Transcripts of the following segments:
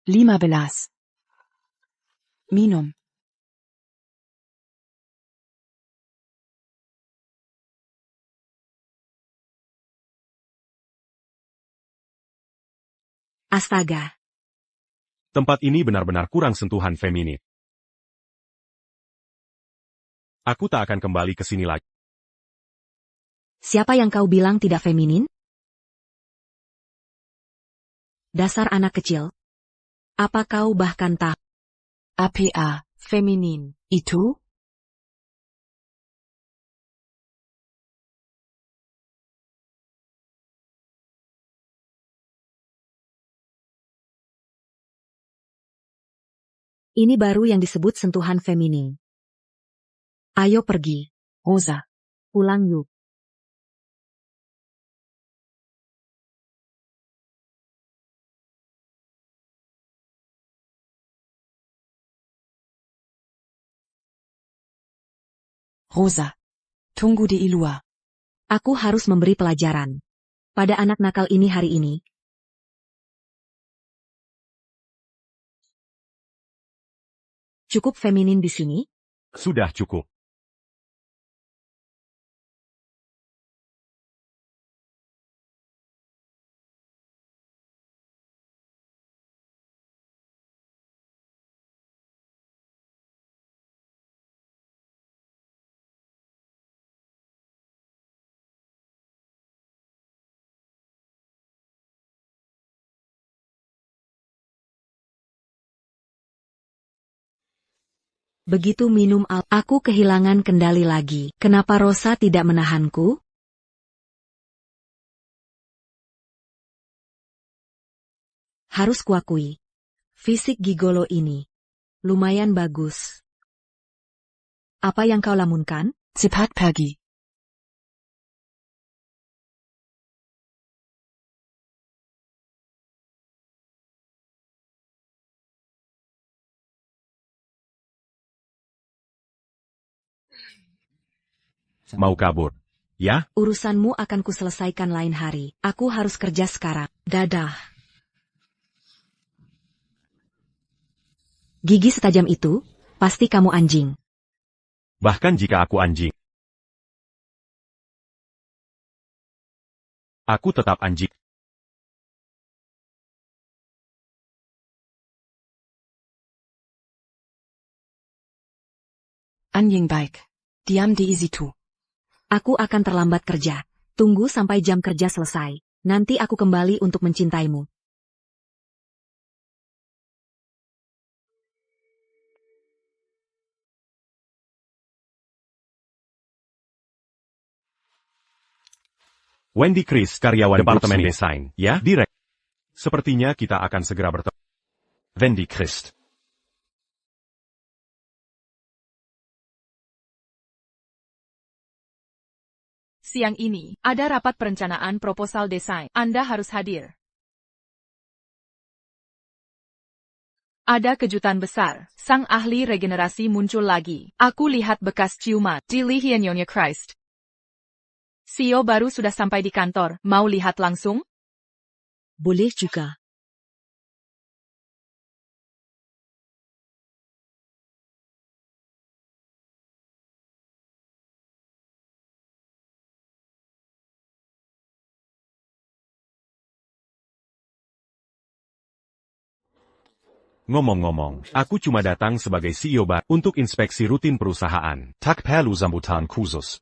15. Minum. Astaga. Tempat ini benar-benar kurang sentuhan feminin. Aku tak akan kembali ke sini lagi. Siapa yang kau bilang tidak feminin? Dasar anak kecil. Apa kau bahkan tahu? APA, feminin, itu? Ini baru yang disebut sentuhan feminin. Ayo pergi. Rosa. Pulang yuk. Rosa. Tunggu di luar. Aku harus memberi pelajaran pada anak nakal ini hari ini. Cukup feminin di sini? Sudah cukup. Begitu minum aku kehilangan kendali lagi. Kenapa Rosa tidak menahanku? Harus kuakui. Fisik gigolo ini lumayan bagus. Apa yang kau lamunkan? Cepat pergi. Mau kabur? Ya? Urusanmu akan kuselesaikan lain hari. Aku harus kerja sekarang. Dadah. Gigi setajam itu? Pasti kamu anjing. Bahkan jika aku anjing. Aku tetap anjing. Anjing baik. Diam di situ. Aku akan terlambat kerja. Tunggu sampai jam kerja selesai. Nanti aku kembali untuk mencintaimu. Wendy Chris, karyawan Departemen Desain. Ya, Direk. Sepertinya kita akan segera bertemu. Wendy Chris. Siang ini, ada rapat perencanaan proposal desain. Anda harus hadir. Ada kejutan besar. Sang ahli regenerasi muncul lagi. Aku lihat bekas ciuman di leher Nyonya Christ. CEO baru sudah sampai di kantor. Mau lihat langsung? Boleh juga. Ngomong-ngomong, aku cuma datang sebagai CEO baru untuk inspeksi rutin perusahaan. Tak perlu sambutan khusus.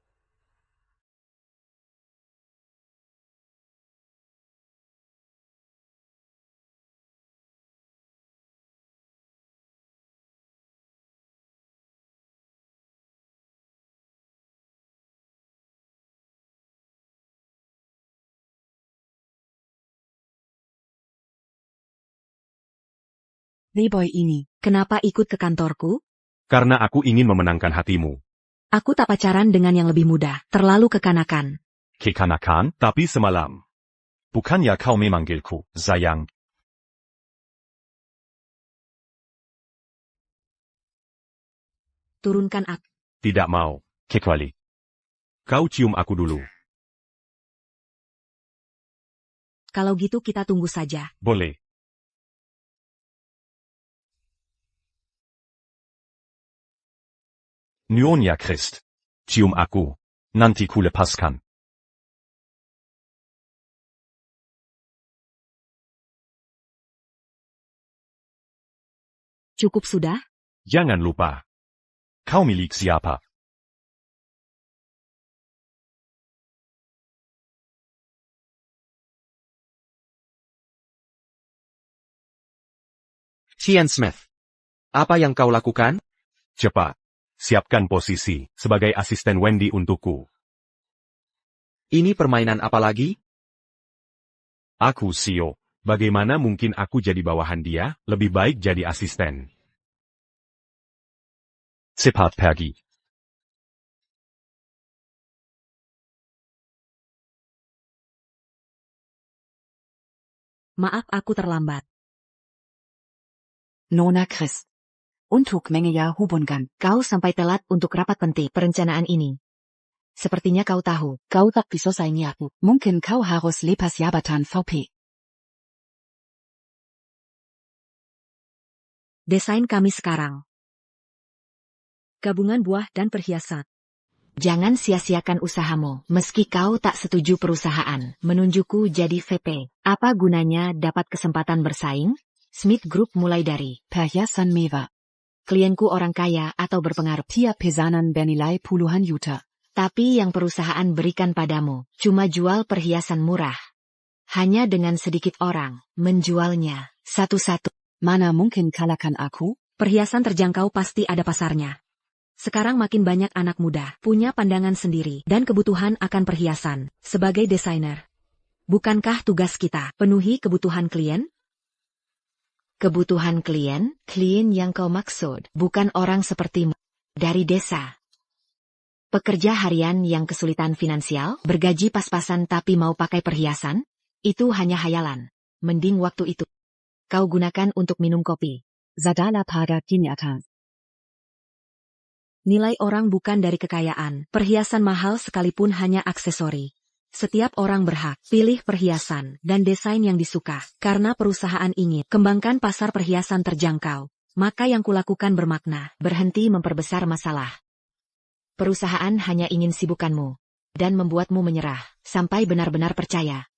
Playboy ini. Kenapa ikut ke kantorku? Karena aku ingin memenangkan hatimu. Aku tak pacaran dengan yang lebih muda. Terlalu kekanakan. Kekanakan, tapi semalam. Bukannya kau memanggilku, sayang. Turunkan aku. Tidak mau, kecuali. Kau cium aku dulu. Kalau gitu kita tunggu saja. Boleh. Nyonya Christ. Cium aku. Nanti kulepaskan. Cukup sudah? Jangan lupa. Kau milik siapa? Cian Smith. Apa yang kau lakukan? Cepat. Siapkan posisi sebagai asisten Wendy untukku. Ini permainan apa lagi? Aku CEO. Bagaimana mungkin aku jadi bawahan dia? Lebih baik jadi asisten. Cepat pergi. Maaf aku terlambat. Nona Christ. Untuk mengejauh hubungan. Kau sampai telat untuk rapat penting perencanaan ini. Sepertinya kau tahu. Kau tak bisa saingi aku. Mungkin kau harus lepas jabatan VP. Desain kami sekarang. Gabungan buah dan perhiasan. Jangan sia-siakan usahamu, meski kau tak setuju perusahaan menunjukku jadi VP. Apa gunanya dapat kesempatan bersaing? Smith Group mulai dari Perhiasan mewah. klienku orang kaya atau berpengaruh. Tiap pesanan bernilai puluhan juta. Tapi yang perusahaan berikan padamu, cuma jual perhiasan murah. Hanya dengan sedikit orang menjualnya satu-satu. Mana mungkin kalahkan aku? Perhiasan terjangkau pasti ada pasarnya. Sekarang makin banyak anak muda punya pandangan sendiri dan kebutuhan akan perhiasan. Sebagai desainer, bukankah tugas kita penuhi kebutuhan klien? Kebutuhan klien yang kau maksud, bukan orang sepertimu. Dari desa. Pekerja harian yang kesulitan finansial, bergaji pas-pasan tapi mau pakai perhiasan? Itu hanya hayalan. Mending waktu itu kau gunakan untuk minum kopi. Zadala pada kenyataan. Nilai orang bukan dari kekayaan. Perhiasan mahal sekalipun hanya aksesori. Setiap orang berhak pilih perhiasan dan desain yang disuka. Karena perusahaan ingin kembangkan pasar perhiasan terjangkau. Maka yang kulakukan bermakna, berhenti memperbesar masalah. Perusahaan hanya ingin sibukkanmu dan membuatmu menyerah sampai benar-benar percaya.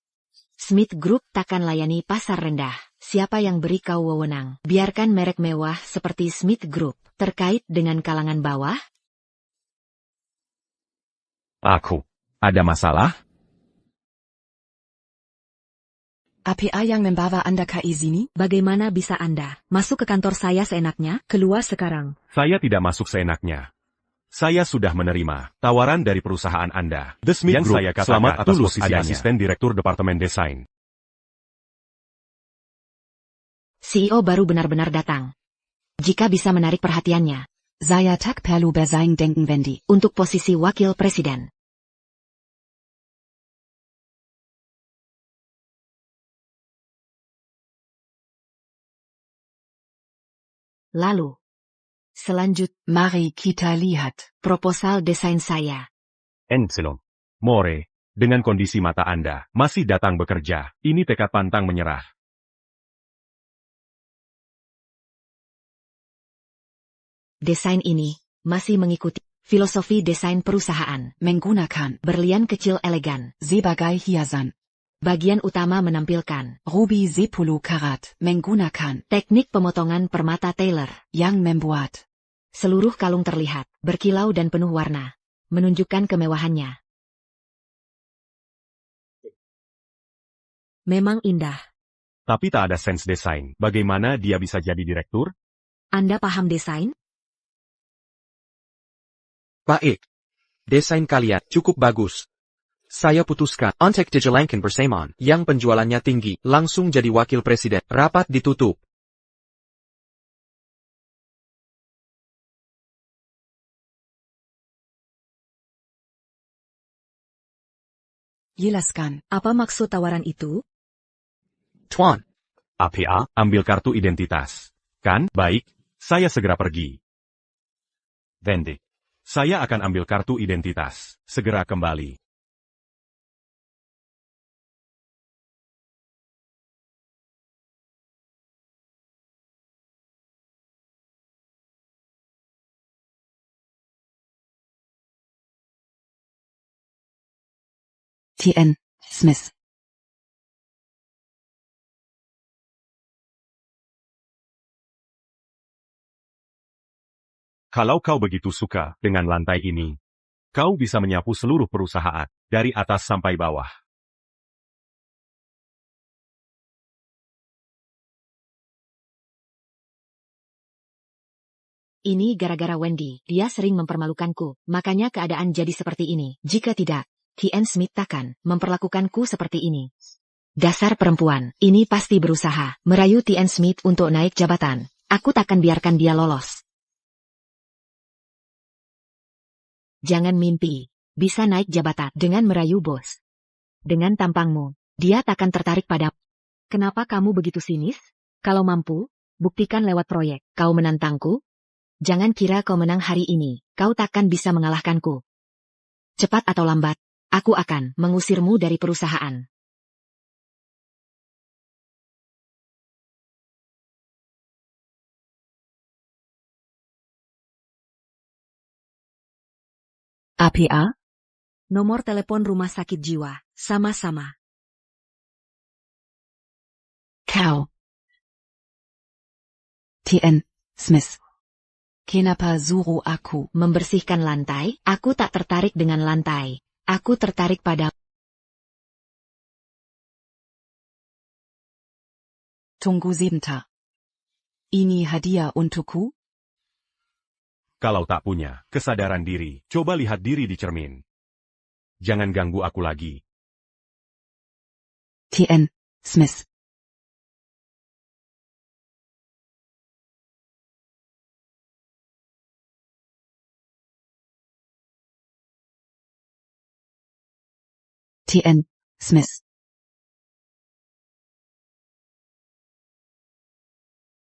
Smith Group takkan layani pasar rendah. Siapa yang beri kau wewenang? Biarkan merek mewah seperti Smith Group terkait dengan kalangan bawah? Aku. Ada masalah? APA yang membawa Anda ke sini? Bagaimana bisa Anda masuk ke kantor saya seenaknya? Keluar sekarang. Saya tidak masuk seenaknya. Saya sudah menerima tawaran dari perusahaan Anda. The Smith Group, saya selamat atas posisi asisten direktur Departemen Desain. CEO baru benar-benar datang. Jika bisa menarik perhatiannya. Saya tak perlu bersaing denken Wendy. Untuk posisi wakil presiden. Lalu. Mari kita lihat proposal desain saya. Enselo. More. Dengan kondisi mata Anda, masih datang bekerja. Ini tekad pantang menyerah. Desain ini masih mengikuti filosofi desain perusahaan. Menggunakan berlian kecil elegan. sebagai hiasan. Bagian utama menampilkan Ruby 10 karat. Menggunakan teknik pemotongan permata Taylor. yang membuat Seluruh kalung terlihat berkilau dan penuh warna. Menunjukkan kemewahannya. Memang indah. Tapi tak ada sense desain. Bagaimana dia bisa jadi direktur? Anda paham desain? Baik. Desain kalian cukup bagus. Saya putuskan untuk dijalankan bersamaan yang penjualannya tinggi, langsung jadi wakil presiden. Rapat ditutup. jelaskan. Apa maksud tawaran itu? Tuan. APA, ambil kartu identitas. Kan? Baik, saya segera pergi. Wendy. Saya akan ambil kartu identitas. Segera kembali. TN Smith. Kalau kau begitu suka dengan lantai ini, kau bisa menyapu seluruh perusahaan, dari atas sampai bawah. Ini gara-gara Wendy, dia sering mempermalukanku, makanya keadaan jadi seperti ini. Jika tidak, TN Smith takkan memperlakukanku seperti ini. Dasar perempuan, ini pasti berusaha merayu TN Smith untuk naik jabatan. Aku takkan biarkan dia lolos. Jangan mimpi, bisa naik jabatan dengan merayu bos. Dengan tampangmu, dia takkan tertarik padamu. Kenapa kamu begitu sinis? Kalau mampu, buktikan lewat proyek. Kau menantangku? Jangan kira kau menang hari ini, kau takkan bisa mengalahkanku. Cepat atau lambat, aku akan mengusirmu dari perusahaan. APA? Nomor telepon rumah sakit jiwa, sama-sama. Kau. TN Smith. Kenapa suruh aku Membersihkan lantai? Aku tak tertarik dengan lantai. Aku tertarik pada... Tunggu sebentar. Ini hadiah untukku? Kalau tak punya kesadaran diri, coba lihat diri di cermin. Jangan ganggu aku lagi. TN Smith. TN Smith.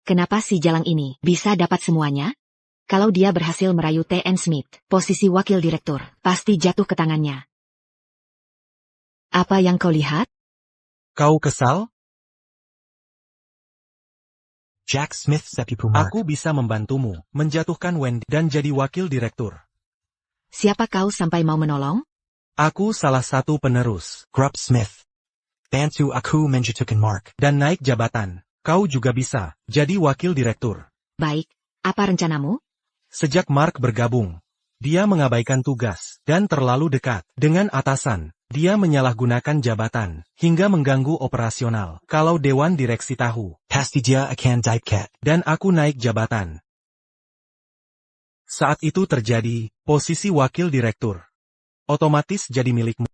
Kenapa si jalang ini bisa dapat semuanya? Kalau dia berhasil merayu TN Smith, posisi wakil direktur, pasti jatuh ke tangannya. Apa yang kau lihat? Kau kesal? Jack Smith sepipu Mark. Aku bisa membantumu, menjatuhkan Wendy dan jadi wakil direktur. Siapa kau sampai mau menolong? Aku salah satu penerus, Grub Smith. Bantu aku menjatuhkan Mark dan naik jabatan. Kau juga bisa jadi wakil direktur. Baik, apa rencanamu? Sejak Mark bergabung, dia mengabaikan tugas dan terlalu dekat dengan atasan. Dia menyalahgunakan jabatan hingga mengganggu operasional. Kalau dewan direksi tahu, pasti dia akan dipecat dan aku naik jabatan. Saat itu terjadi, posisi wakil direktur otomatis jadi milikmu.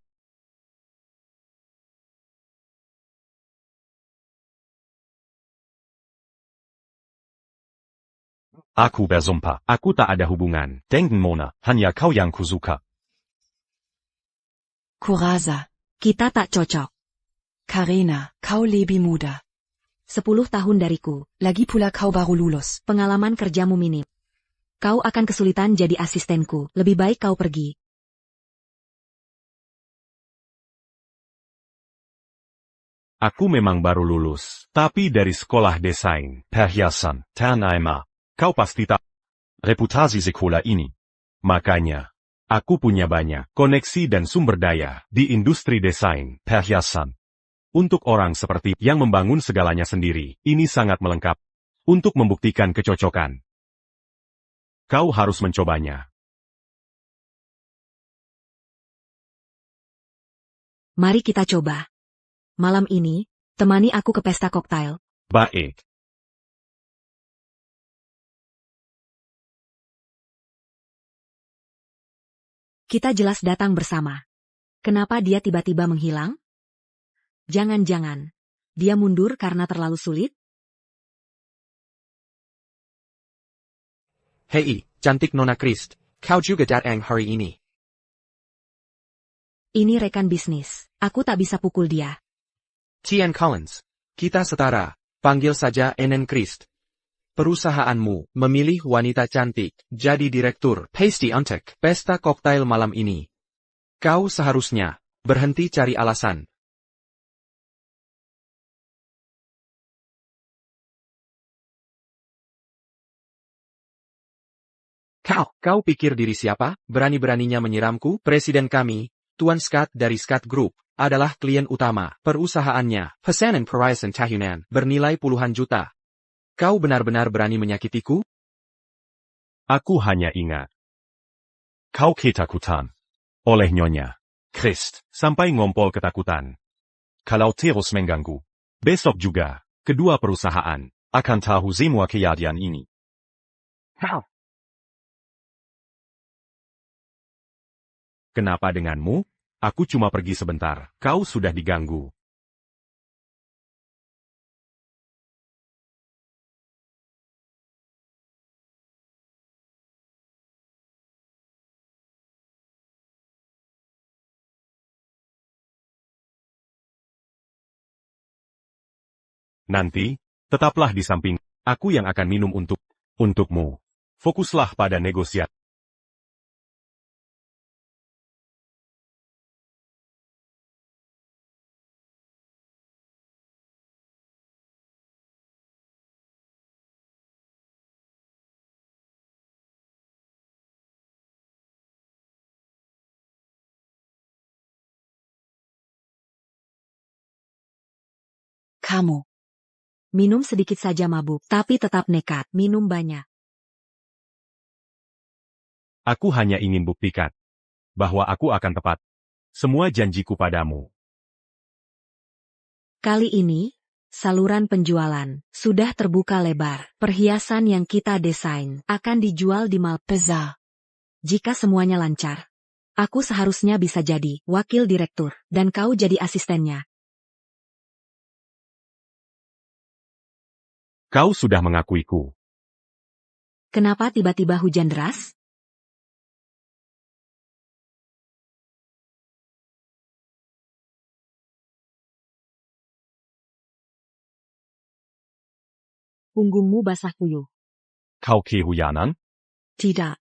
Aku bersumpah, aku tak ada hubungan dengan Mona, hanya kau yang kusuka. Kurasa. Kita tak cocok. Karina, kau lebih muda. 10 tahun dariku. Lagi pula kau baru lulus. Pengalaman kerjamu minim. Kau akan kesulitan jadi asistenku. Lebih baik kau pergi. Aku memang baru lulus, tapi dari sekolah desain, perhiasan, Tanima. Kau pasti tak reputasi sekolah ini. Makanya, aku punya banyak koneksi dan sumber daya di industri desain, perhiasan. Untuk orang seperti yang membangun segalanya sendiri, ini sangat melengkap. Untuk membuktikan kecocokan, kau harus mencobanya. Mari kita coba. Malam ini, temani aku ke pesta koktail. Baik. Kita jelas datang bersama. Kenapa dia tiba-tiba menghilang? Jangan-jangan, dia mundur karena terlalu sulit? Hei, cantik Nona Christ, kau juga datang hari ini. Ini rekan bisnis, aku tak bisa pukul dia. TN Collins, kita setara, panggil saja NN Christ. Perusahaanmu memilih wanita cantik jadi direktur pasti untuk pesta koktail malam ini. Kau seharusnya berhenti cari alasan. Kau pikir diri siapa? Berani-beraninya menyiramku? Presiden kami, Tuan Scott dari Scott Group, adalah klien utama. Perusahaannya, Pesanan Perhiasan Tahunan, bernilai puluhan juta. Kau benar-benar berani menyakitiku? Aku hanya ingat. Kau ketakutan. Oleh Nyonya Christ, sampai ngompol ketakutan. Kalau terus mengganggu. Besok juga, kedua perusahaan akan tahu semua kejadian ini. Kenapa denganmu? Aku cuma pergi sebentar. Kau sudah diganggu. Nanti, tetaplah di samping. Aku yang akan minum untukmu. Fokuslah pada negosiasi. Kamu. Minum sedikit saja mabuk, tapi tetap nekat. Minum banyak. Aku hanya ingin buktikan bahwa aku akan tepat semua janjiku padamu. Kali ini, saluran penjualan sudah terbuka lebar. Perhiasan yang kita desain akan dijual di Malpeza. Jika semuanya lancar, aku seharusnya bisa jadi wakil direktur, dan kau jadi asistennya. Kau sudah mengakuiku. Kenapa tiba-tiba hujan deras? Punggungmu basah kuyup. Kau kehujanan? Tidak.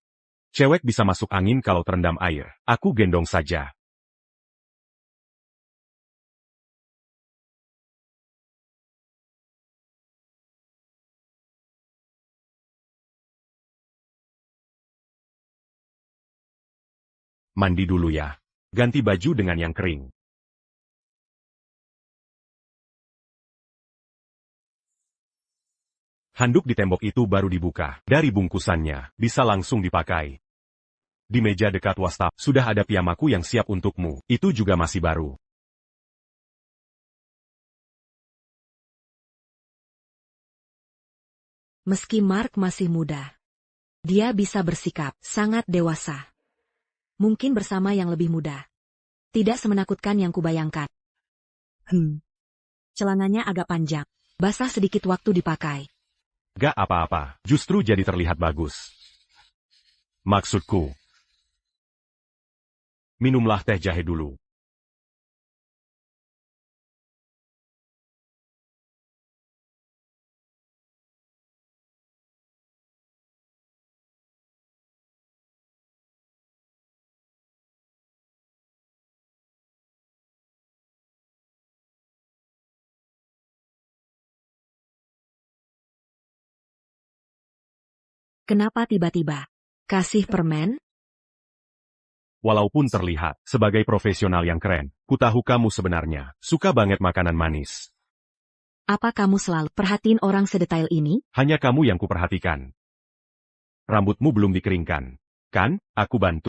Cewek bisa masuk angin kalau terendam air. Aku gendong saja. Mandi dulu ya. Ganti baju dengan yang kering. Handuk di tembok itu baru dibuka. Dari bungkusannya, bisa langsung dipakai. Di meja dekat wastafel, sudah ada piyamaku yang siap untukmu. Itu juga masih baru. Meski Mark masih muda, dia bisa bersikap sangat dewasa. Mungkin bersama yang lebih muda. Tidak semenakutkan yang kubayangkan. Celananya agak panjang. Basah sedikit waktu dipakai. Gak apa-apa, justru jadi terlihat bagus. Maksudku, minumlah teh jahe dulu. Kenapa tiba-tiba kasih permen? Walaupun terlihat sebagai profesional yang keren, ku tahu kamu sebenarnya suka banget makanan manis. Apa kamu selalu perhatiin orang sedetail ini? Hanya kamu yang kuperhatikan. Rambutmu belum dikeringkan, kan? Aku bantu.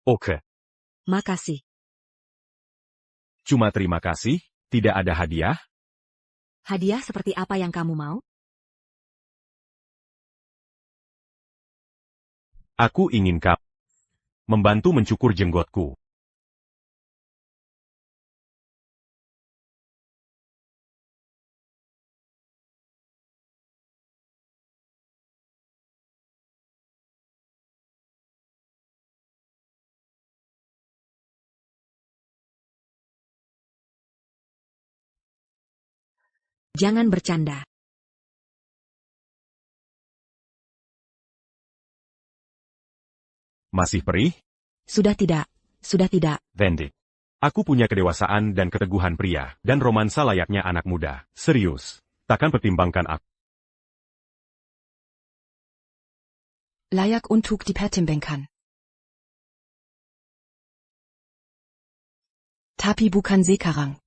Oke. Makasih. Cuma terima kasih, tidak ada hadiah? Hadiah seperti apa yang kamu mau? Aku ingin kamu membantu mencukur jenggotku. Jangan bercanda. Masih perih? Sudah tidak. Sudah tidak. Wendy. Aku punya kedewasaan dan keteguhan pria, dan romansa layaknya anak muda. Serius. Takkan pertimbangkan aku. layak untuk dipertimbangkan. Tapi bukan sekarang.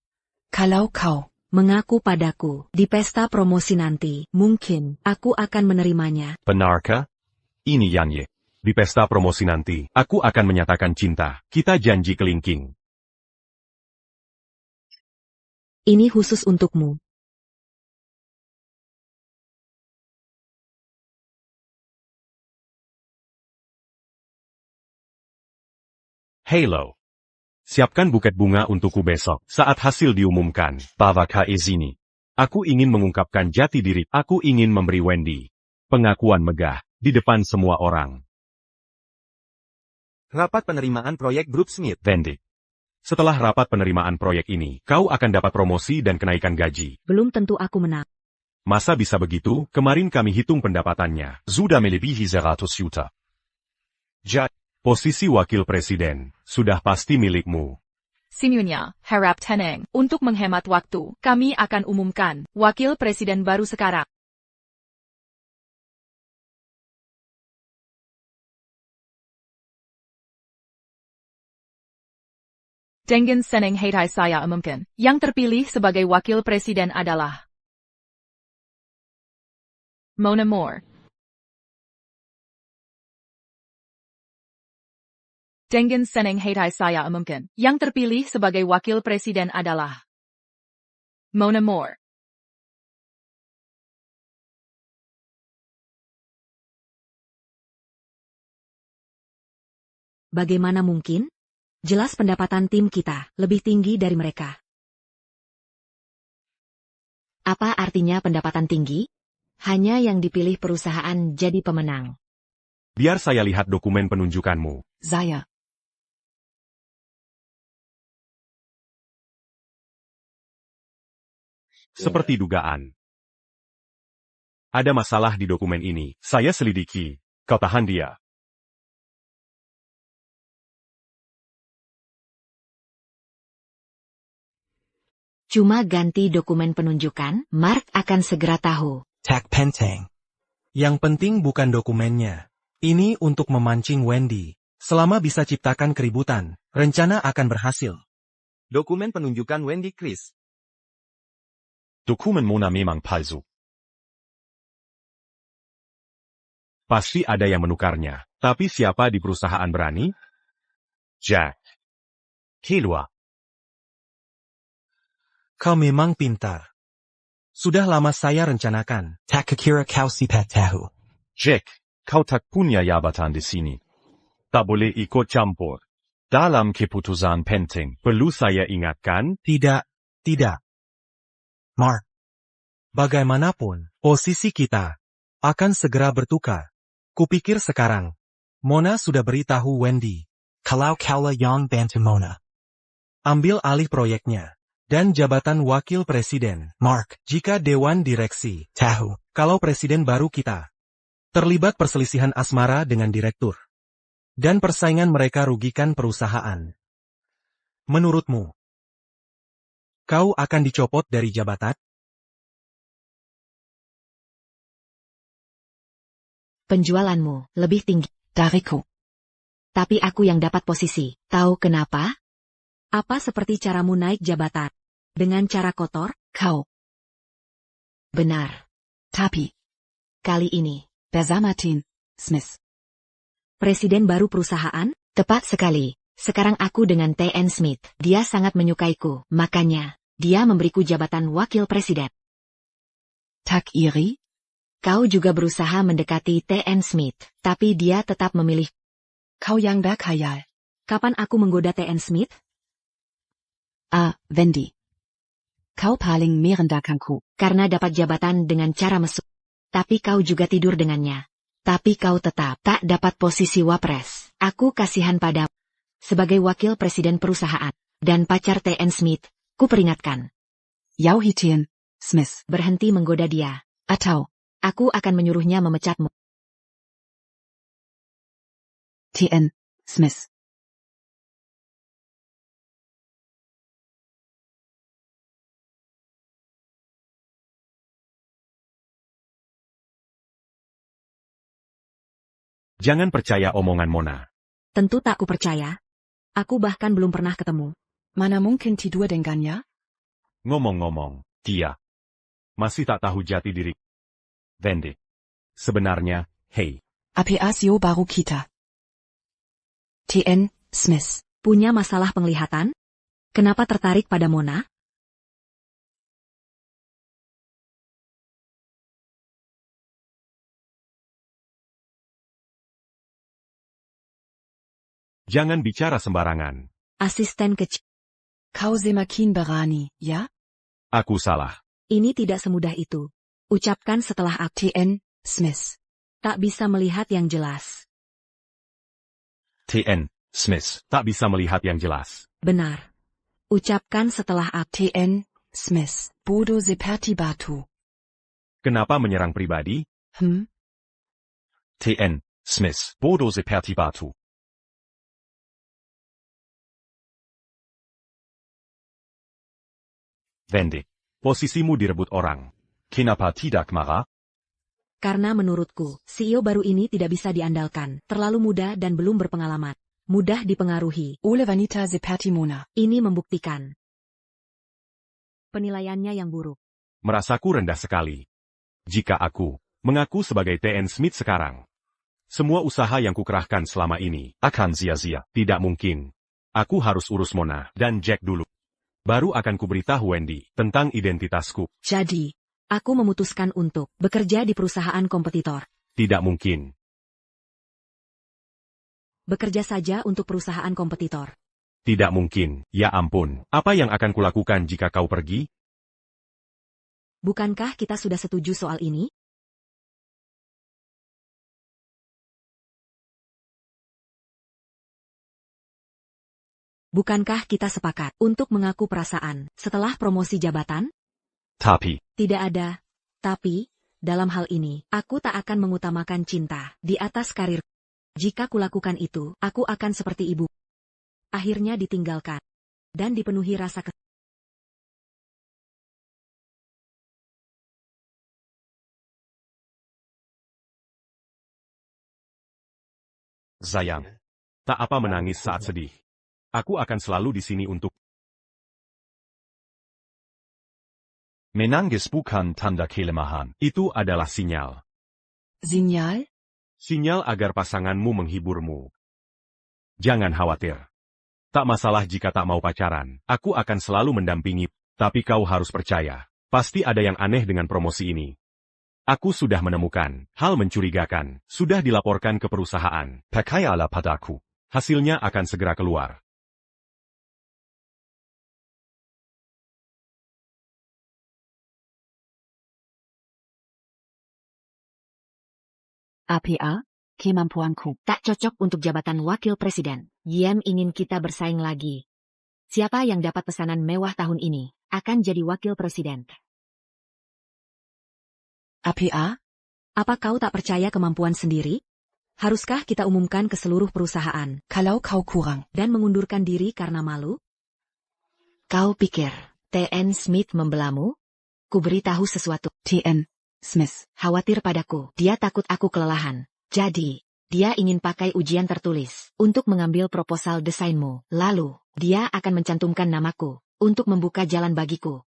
Kalau kau mengaku padaku di pesta promosi nanti, mungkin aku akan menerimanya. Benarkah? Ini Yanye. Di pesta promosi nanti, aku akan menyatakan cinta. Kita janji kelingking. Ini khusus untukmu. Halo. Siapkan buket bunga untukku besok. Saat hasil diumumkan, Pavaka izini. Aku ingin mengungkapkan jati diri. Aku ingin memberi Wendy pengakuan megah di depan semua orang. Rapat penerimaan proyek Grup Smith. Wendy. Setelah rapat penerimaan proyek ini, kau akan dapat promosi dan kenaikan gaji. Belum tentu aku menang. Masa bisa begitu? Kemarin kami hitung pendapatannya. Sudah melebihi 100 juta. Jadi, posisi wakil presiden sudah pasti milikmu. Sinyunya, harap tenang. Untuk menghemat waktu, kami akan umumkan wakil presiden baru sekarang. Dengan senang hati saya umumkan, yang terpilih sebagai wakil presiden adalah Mona Moore. Dengan senang hati saya umumkan, yang terpilih sebagai wakil presiden adalah Mona Moore. Bagaimana mungkin? Jelas pendapatan tim kita lebih tinggi dari mereka. Apa artinya pendapatan tinggi? Hanya yang dipilih perusahaan jadi pemenang. Biar saya lihat dokumen penunjukanmu. saya. Seperti dugaan. Ada masalah di dokumen ini. Saya selidiki. Kau tahan dia. Cuma ganti dokumen penunjukan, Mark akan segera tahu. Tak penting. Yang penting bukan dokumennya. Ini untuk memancing Wendy. Selama bisa ciptakan keributan, rencana akan berhasil. Dokumen penunjukan Wendy Chris. Dokumen Mona memang palsu. Pasti ada yang menukarnya. Tapi siapa di perusahaan berani? Jack. Keluar. Kau memang pintar. Sudah lama saya rencanakan. Tak kira kau sipat tahu. Jack, kau tak punya jabatan di sini. Tak boleh ikut campur. Dalam keputusan penting, perlu saya ingatkan? Tidak, tidak. Mark. Bagaimanapun, posisi kita akan segera bertukar. Kupikir sekarang, Mona sudah beritahu Wendy. Kalau kaulah yang bantu Mona ambil alih proyeknya. Dan jabatan wakil presiden, Mark, jika Dewan Direksi tahu kalau presiden baru kita terlibat perselisihan asmara dengan direktur, dan persaingan mereka rugikan perusahaan. Menurutmu, kau akan dicopot dari jabatan? Penjualanmu lebih tinggi dariku. tapi aku yang dapat posisi. Tahu kenapa? Apa seperti caramu naik jabatan? Dengan cara kotor? Kau. Benar. Tapi. Kali ini, Bersama Tim Smith. presiden baru perusahaan? Tepat sekali. Sekarang aku dengan T.N. Smith. Dia sangat menyukaiku. Makanya, dia memberiku jabatan wakil presiden. Tak iri? Kau juga berusaha mendekati T.N. Smith. Tapi dia tetap memilih. Kau yang berkhayal. Kapan aku menggoda T.N. Smith? Wendy. Kau paling merendahkanku. Karena dapat jabatan dengan cara mesum. Tapi kau juga tidur dengannya. Tapi kau tetap tak dapat posisi wapres. Aku kasihan padamu. Sebagai wakil presiden perusahaan. Dan pacar T.N. Smith, ku peringatkan. Jauhi T.N. Smith. Berhenti menggoda dia. Atau. Aku akan menyuruhnya memecatmu. T.N. Smith. Jangan percaya omongan Mona. Tentu tak kupercaya. Aku bahkan belum pernah ketemu. Mana mungkin tidur dengannya? Ngomong-ngomong, dia masih tak tahu jati diri. Wendy. Sebenarnya, hey. APA Sio baru kita. TN Smith. Punya masalah penglihatan? Kenapa tertarik pada Mona? Jangan bicara sembarangan. Asisten kecil. Kau semakin berani, ya? Aku salah. Ini tidak semudah itu. Ucapkan setelah aku. TN Smith. Tak bisa melihat yang jelas. TN Smith tak bisa melihat yang jelas. Benar. Ucapkan setelah aku. TN Smith. Bodo seperti batu. Kenapa menyerang pribadi? TN Smith. Bodo seperti batu. Wendy. Posisimu direbut orang. Kenapa tidak marah? Karena menurutku, CEO baru ini tidak bisa diandalkan, terlalu muda dan belum berpengalaman. Mudah dipengaruhi. Ole wanita seperti Mona. Ini membuktikan penilaiannya yang buruk. Merasaku rendah sekali. Jika aku mengaku sebagai TN Smith sekarang, semua usaha yang kukerahkan selama ini akan sia-sia. Tidak mungkin. Aku harus urus Mona dan Jack dulu. Baru akan kuberitahu Wendy tentang identitasku. Jadi, aku memutuskan untuk bekerja di perusahaan kompetitor. Tidak mungkin. Bekerja saja untuk perusahaan kompetitor. Tidak mungkin. Ya ampun. Apa yang akan kulakukan jika kau pergi? Bukankah kita sudah setuju soal ini? Bukankah kita sepakat untuk mengaku perasaan setelah promosi jabatan? Tapi, Tidak ada. Tapi, dalam hal ini, aku tak akan mengutamakan cinta di atas karir. Jika kulakukan itu, aku akan seperti ibu. Akhirnya ditinggalkan. Dan dipenuhi rasa sayang. Tak apa menangis saat sedih. Aku akan selalu di sini untuk menangis bukan tanda kelemahan. Itu adalah sinyal. Signal? Sinyal agar pasanganmu menghiburmu. Jangan khawatir. Tak masalah jika tak mau pacaran. Aku akan selalu mendampingi. Tapi kau harus percaya. Pasti ada yang aneh dengan promosi ini. Aku sudah menemukan hal mencurigakan. Sudah dilaporkan ke perusahaan. Percayalah padaku. Hasilnya akan segera keluar. APA? Kemampuanku. tak cocok untuk jabatan wakil presiden. Yiem ingin kita bersaing lagi. Siapa yang dapat pesanan mewah tahun ini akan jadi wakil presiden. APA? Apa kau tak percaya kemampuan sendiri? Haruskah kita umumkan ke seluruh perusahaan Kalau kau kurang. dan mengundurkan diri karena malu? Kau pikir. TN Smith membelamu? Ku beritahu sesuatu. TN Smith. Khawatir padaku. Dia takut aku kelelahan. Jadi, dia ingin pakai ujian tertulis untuk mengambil proposal desainmu. Lalu, dia akan mencantumkan namaku untuk membuka jalan bagiku.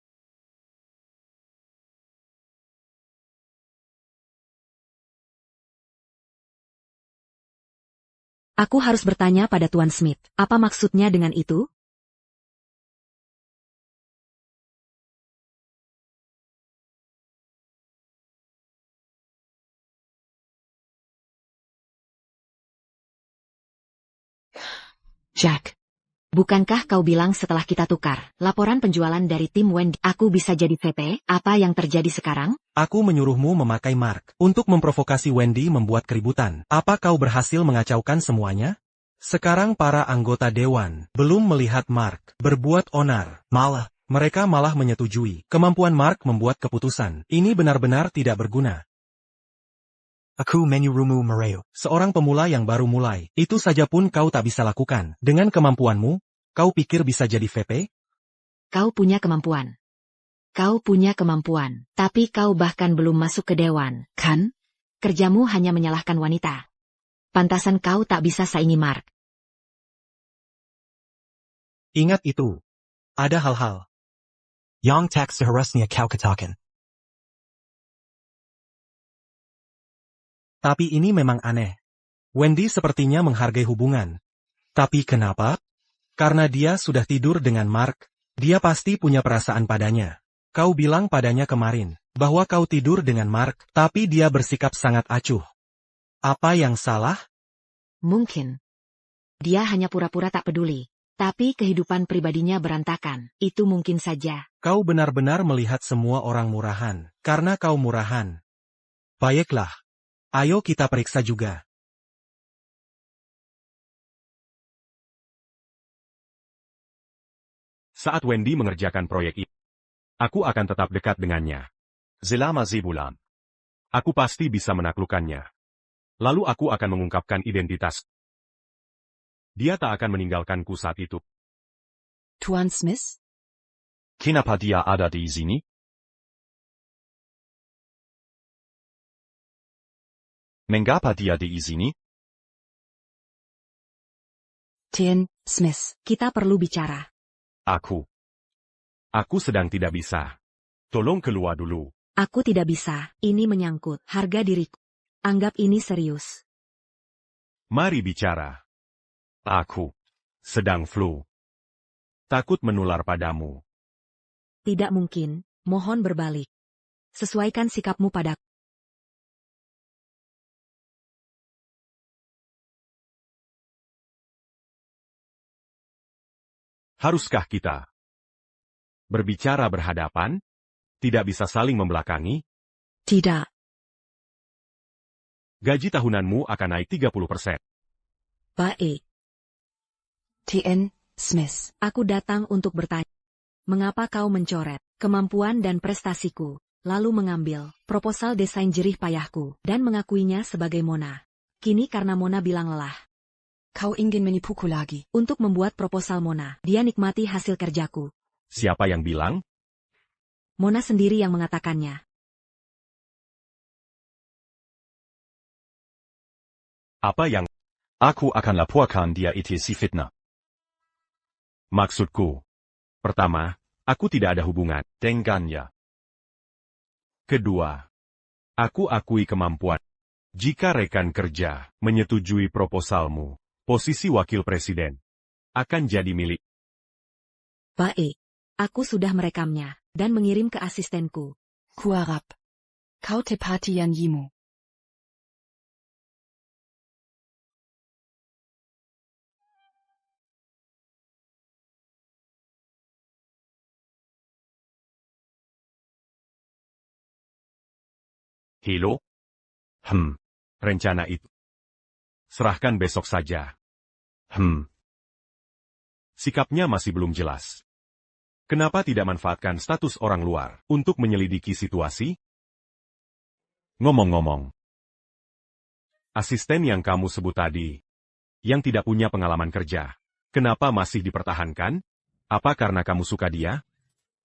Aku harus bertanya pada Tuan Smith, apa maksudnya dengan itu? Jack. Bukankah kau bilang setelah kita tukar laporan penjualan dari tim Wendy, aku bisa jadi VP? Apa yang terjadi sekarang? Aku menyuruhmu memakai Mark untuk memprovokasi Wendy membuat keributan. Apa kau berhasil mengacaukan semuanya? Sekarang para anggota dewan belum melihat Mark berbuat onar. Mereka malah menyetujui kemampuan Mark membuat keputusan. Ini benar-benar tidak berguna. Aku menyuruhmu mereu. Seorang pemula yang baru mulai, itu saja pun kau tak bisa lakukan. Dengan kemampuanmu, kau pikir bisa jadi VP? Kau punya kemampuan. Kau punya kemampuan, tapi kau bahkan belum masuk ke dewan, kan? Kerjamu hanya menyalahkan wanita. Pantasan kau tak bisa saingi Mark. Ingat itu. Ada hal-hal. Yang tak seharusnya kau katakan. Tapi ini memang aneh. Wendy sepertinya menghargai hubungan. Tapi kenapa? Karena dia sudah tidur dengan Mark, dia pasti punya perasaan padanya. Kau bilang padanya kemarin, bahwa kau tidur dengan Mark, tapi dia bersikap sangat acuh. Apa yang salah? Mungkin. Dia hanya pura-pura tak peduli. Tapi kehidupan pribadinya berantakan. Itu mungkin saja. Kau benar-benar melihat semua orang murahan, karena kau murahan. Baiklah. Ayo kita periksa juga. Saat Wendy mengerjakan proyek ini, aku akan tetap dekat dengannya. Selama sebulan. Aku pasti bisa menaklukkannya. Lalu aku akan mengungkapkan identitas. Dia tak akan meninggalkanku saat itu. Tuan Smith? Kenapa dia ada di sini? Mengapa dia di sini? Tuan Smith. Kita perlu bicara. Aku sedang tidak bisa. Tolong keluar dulu. Aku tidak bisa. Ini menyangkut harga diriku. Anggap ini serius. Mari bicara. Aku sedang flu. Takut menular padamu. Tidak mungkin. Mohon berbalik. Sesuaikan sikapmu padaku. Haruskah kita berbicara berhadapan? Tidak bisa saling membelakangi? Tidak. Gaji tahunanmu akan naik 30%. Baik. Tuan Smith. Aku datang untuk bertanya. Mengapa kau mencoret kemampuan dan prestasiku, lalu mengambil proposal desain jerih payahku, dan mengakuinya sebagai Mona? Kini karena Mona bilang lelah. Kau ingin menipuku lagi. Untuk membuat proposal Mona, dia nikmati hasil kerjaku. Siapa yang bilang? Mona sendiri yang mengatakannya. Apa yang aku akan laporkan dia itu si fitnah. Maksudku, pertama, aku tidak ada hubungan dengannya. Kedua, aku akui kemampuan. Jika rekan kerja menyetujui proposalmu, posisi wakil presiden akan jadi milik. Baik. Aku sudah merekamnya, dan mengirim ke asistenku. Kuharap. Kau tepati janjimu. Hilo? Rencana itu. Serahkan besok saja. Sikapnya masih belum jelas. Kenapa tidak manfaatkan status orang luar untuk menyelidiki situasi? Ngomong-ngomong, asisten yang kamu sebut tadi, yang tidak punya pengalaman kerja, kenapa masih dipertahankan? Apa karena kamu suka dia?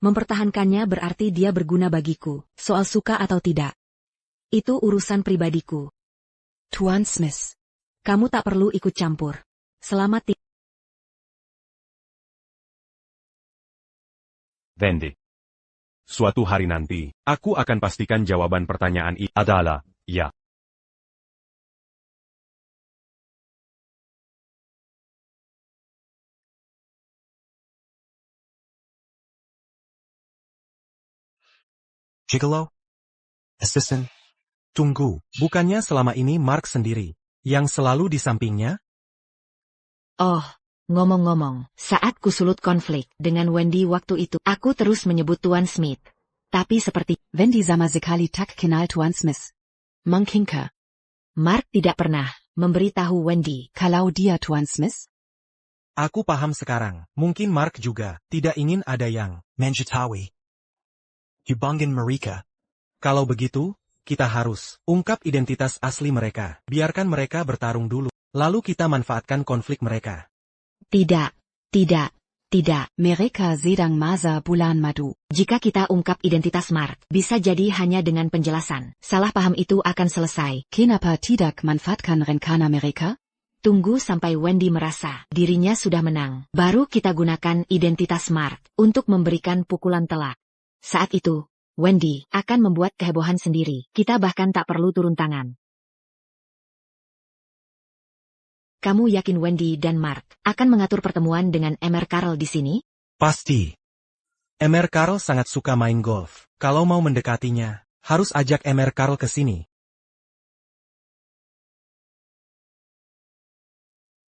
Mempertahankannya berarti dia berguna bagiku, soal suka atau tidak. Itu urusan pribadiku. Tuan Smith. Kamu tak perlu ikut campur. Selamat tinggal. Wendy. Suatu hari nanti, aku akan pastikan jawaban pertanyaan ini adalah, ya. Gigolo? Assistant? Tunggu, bukannya selama ini Mark sendiri, yang selalu di sampingnya? Oh, ngomong-ngomong, saat kusulut konflik dengan Wendy waktu itu, aku terus menyebut Tuan Smith. Tapi seperti Wendy sama sekali tak kenal Tuan Smith. Mengkingka. Mark tidak pernah memberitahu Wendy kalau dia Tuan Smith. Aku paham sekarang, mungkin Mark juga tidak ingin ada yang Manjatawi. Hubungan mereka. Kalau begitu, kita harus ungkap identitas asli mereka. Biarkan mereka bertarung dulu. Lalu kita manfaatkan konflik mereka. Tidak. Tidak. Mereka sedang masa bulan madu. Jika kita ungkap identitas Mark, bisa jadi hanya dengan penjelasan. Salah paham itu akan selesai. Kenapa tidak manfaatkan rencana mereka? Tunggu sampai Wendy merasa dirinya sudah menang. Baru kita gunakan identitas Mark untuk memberikan pukulan telak. Saat itu, Wendy akan membuat kehebohan sendiri. Kita bahkan tak perlu turun tangan. Kamu yakin Wendy dan Mark akan mengatur pertemuan dengan Emer Carl di sini? Pasti. Emer Carl sangat suka main golf. Kalau mau mendekatinya, harus ajak Emer Carl ke sini.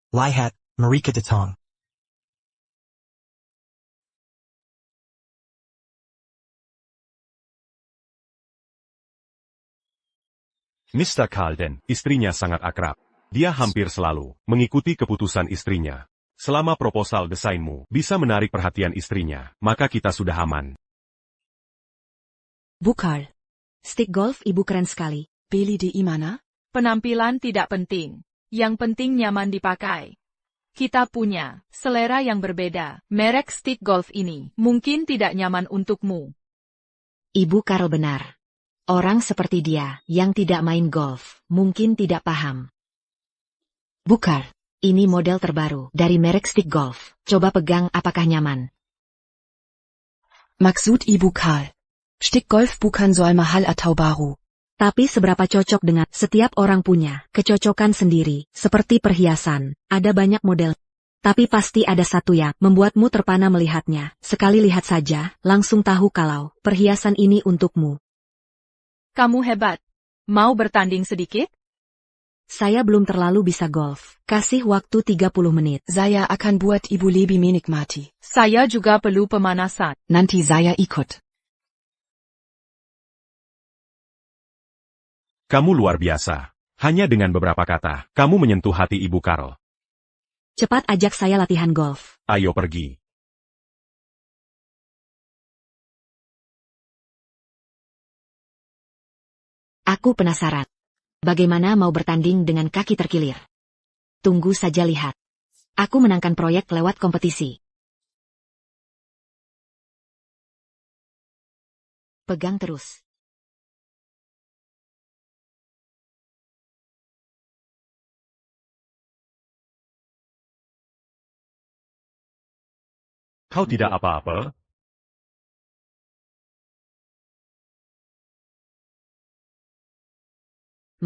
Lihat, Marika Datang. Mr. Kalden, istrinya sangat akrab. Dia hampir selalu mengikuti keputusan istrinya. Selama proposal desainmu bisa menarik perhatian istrinya, maka kita sudah aman. Bu Carl. Stick golf ibu keren sekali. Beli di mana? Penampilan tidak penting. Yang penting nyaman dipakai. Kita punya selera yang berbeda. Merek stick golf ini mungkin tidak nyaman untukmu. Ibu Carl benar. Orang seperti dia yang tidak main golf mungkin tidak paham. Bu Carl, ini model terbaru dari merek stick golf. Coba pegang, apakah nyaman? Maksud Ibu Carl. Stick golf bukan soal mahal atau baru. Tapi seberapa cocok dengan setiap orang punya kecocokan sendiri, seperti perhiasan, ada banyak model. Tapi pasti ada satu yang membuatmu terpana melihatnya. Sekali lihat saja, langsung tahu kalau perhiasan ini untukmu. Kamu hebat. Mau bertanding sedikit? Saya belum terlalu bisa golf. Kasih waktu 30 menit. Saya akan buat Ibu lebih menikmati. Saya juga perlu pemanasan. Nanti saya ikut. Kamu luar biasa. Hanya dengan beberapa kata, kamu menyentuh hati Ibu Carl. Cepat ajak saya latihan golf. Ayo pergi. Aku penasaran. Bagaimana mau bertanding dengan kaki terkilir? Tunggu saja lihat. Aku menangkan proyek lewat kompetisi. Pegang terus. Kau tidak apa-apa?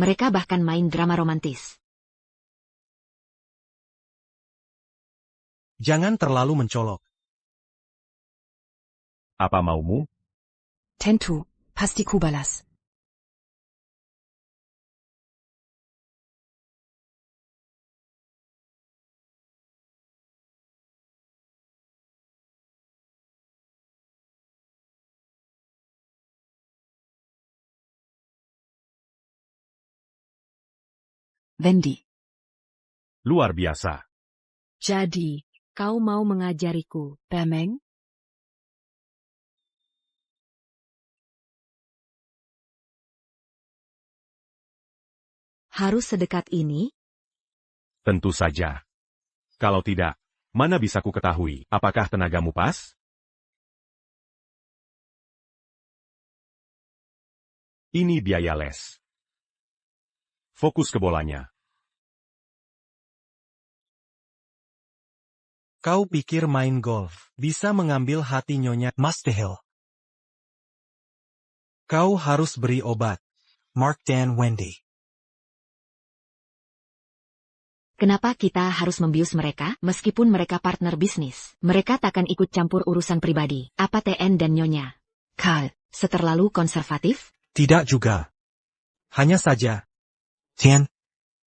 Mereka bahkan main drama romantis. Jangan terlalu mencolok. Apa maumu? Tentu, pasti ku balas. Wendy. Luar biasa. Jadi, kau mau mengajariku, Bermeng? harus sedekat ini? Tentu saja. Kalau tidak, mana bisa ku ketahui apakah tenagamu pas? Ini biaya les. Fokus ke bolanya. Kau pikir main golf bisa mengambil hati Nyonya? Mustahil. Kau harus beri obat. Mark Dan Wendy. Kenapa kita harus membius mereka? Meskipun mereka partner bisnis, mereka takkan ikut campur urusan pribadi. Apa TN dan Nyonya Carl. seterlalu konservatif? Tidak juga. Hanya saja, Tan.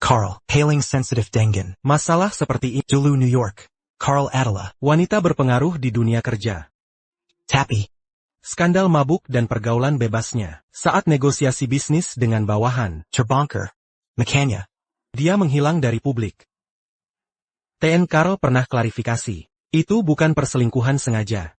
Carl. Hailing sensitive Dengen. masalah seperti ini. Dulu New York. Carl Adela. Wanita berpengaruh di dunia kerja. Tappy. Skandal mabuk dan pergaulan bebasnya. Saat negosiasi bisnis dengan bawahan, Terbonker. Makanya. dia menghilang dari publik. TN Carl pernah klarifikasi. Itu bukan perselingkuhan sengaja.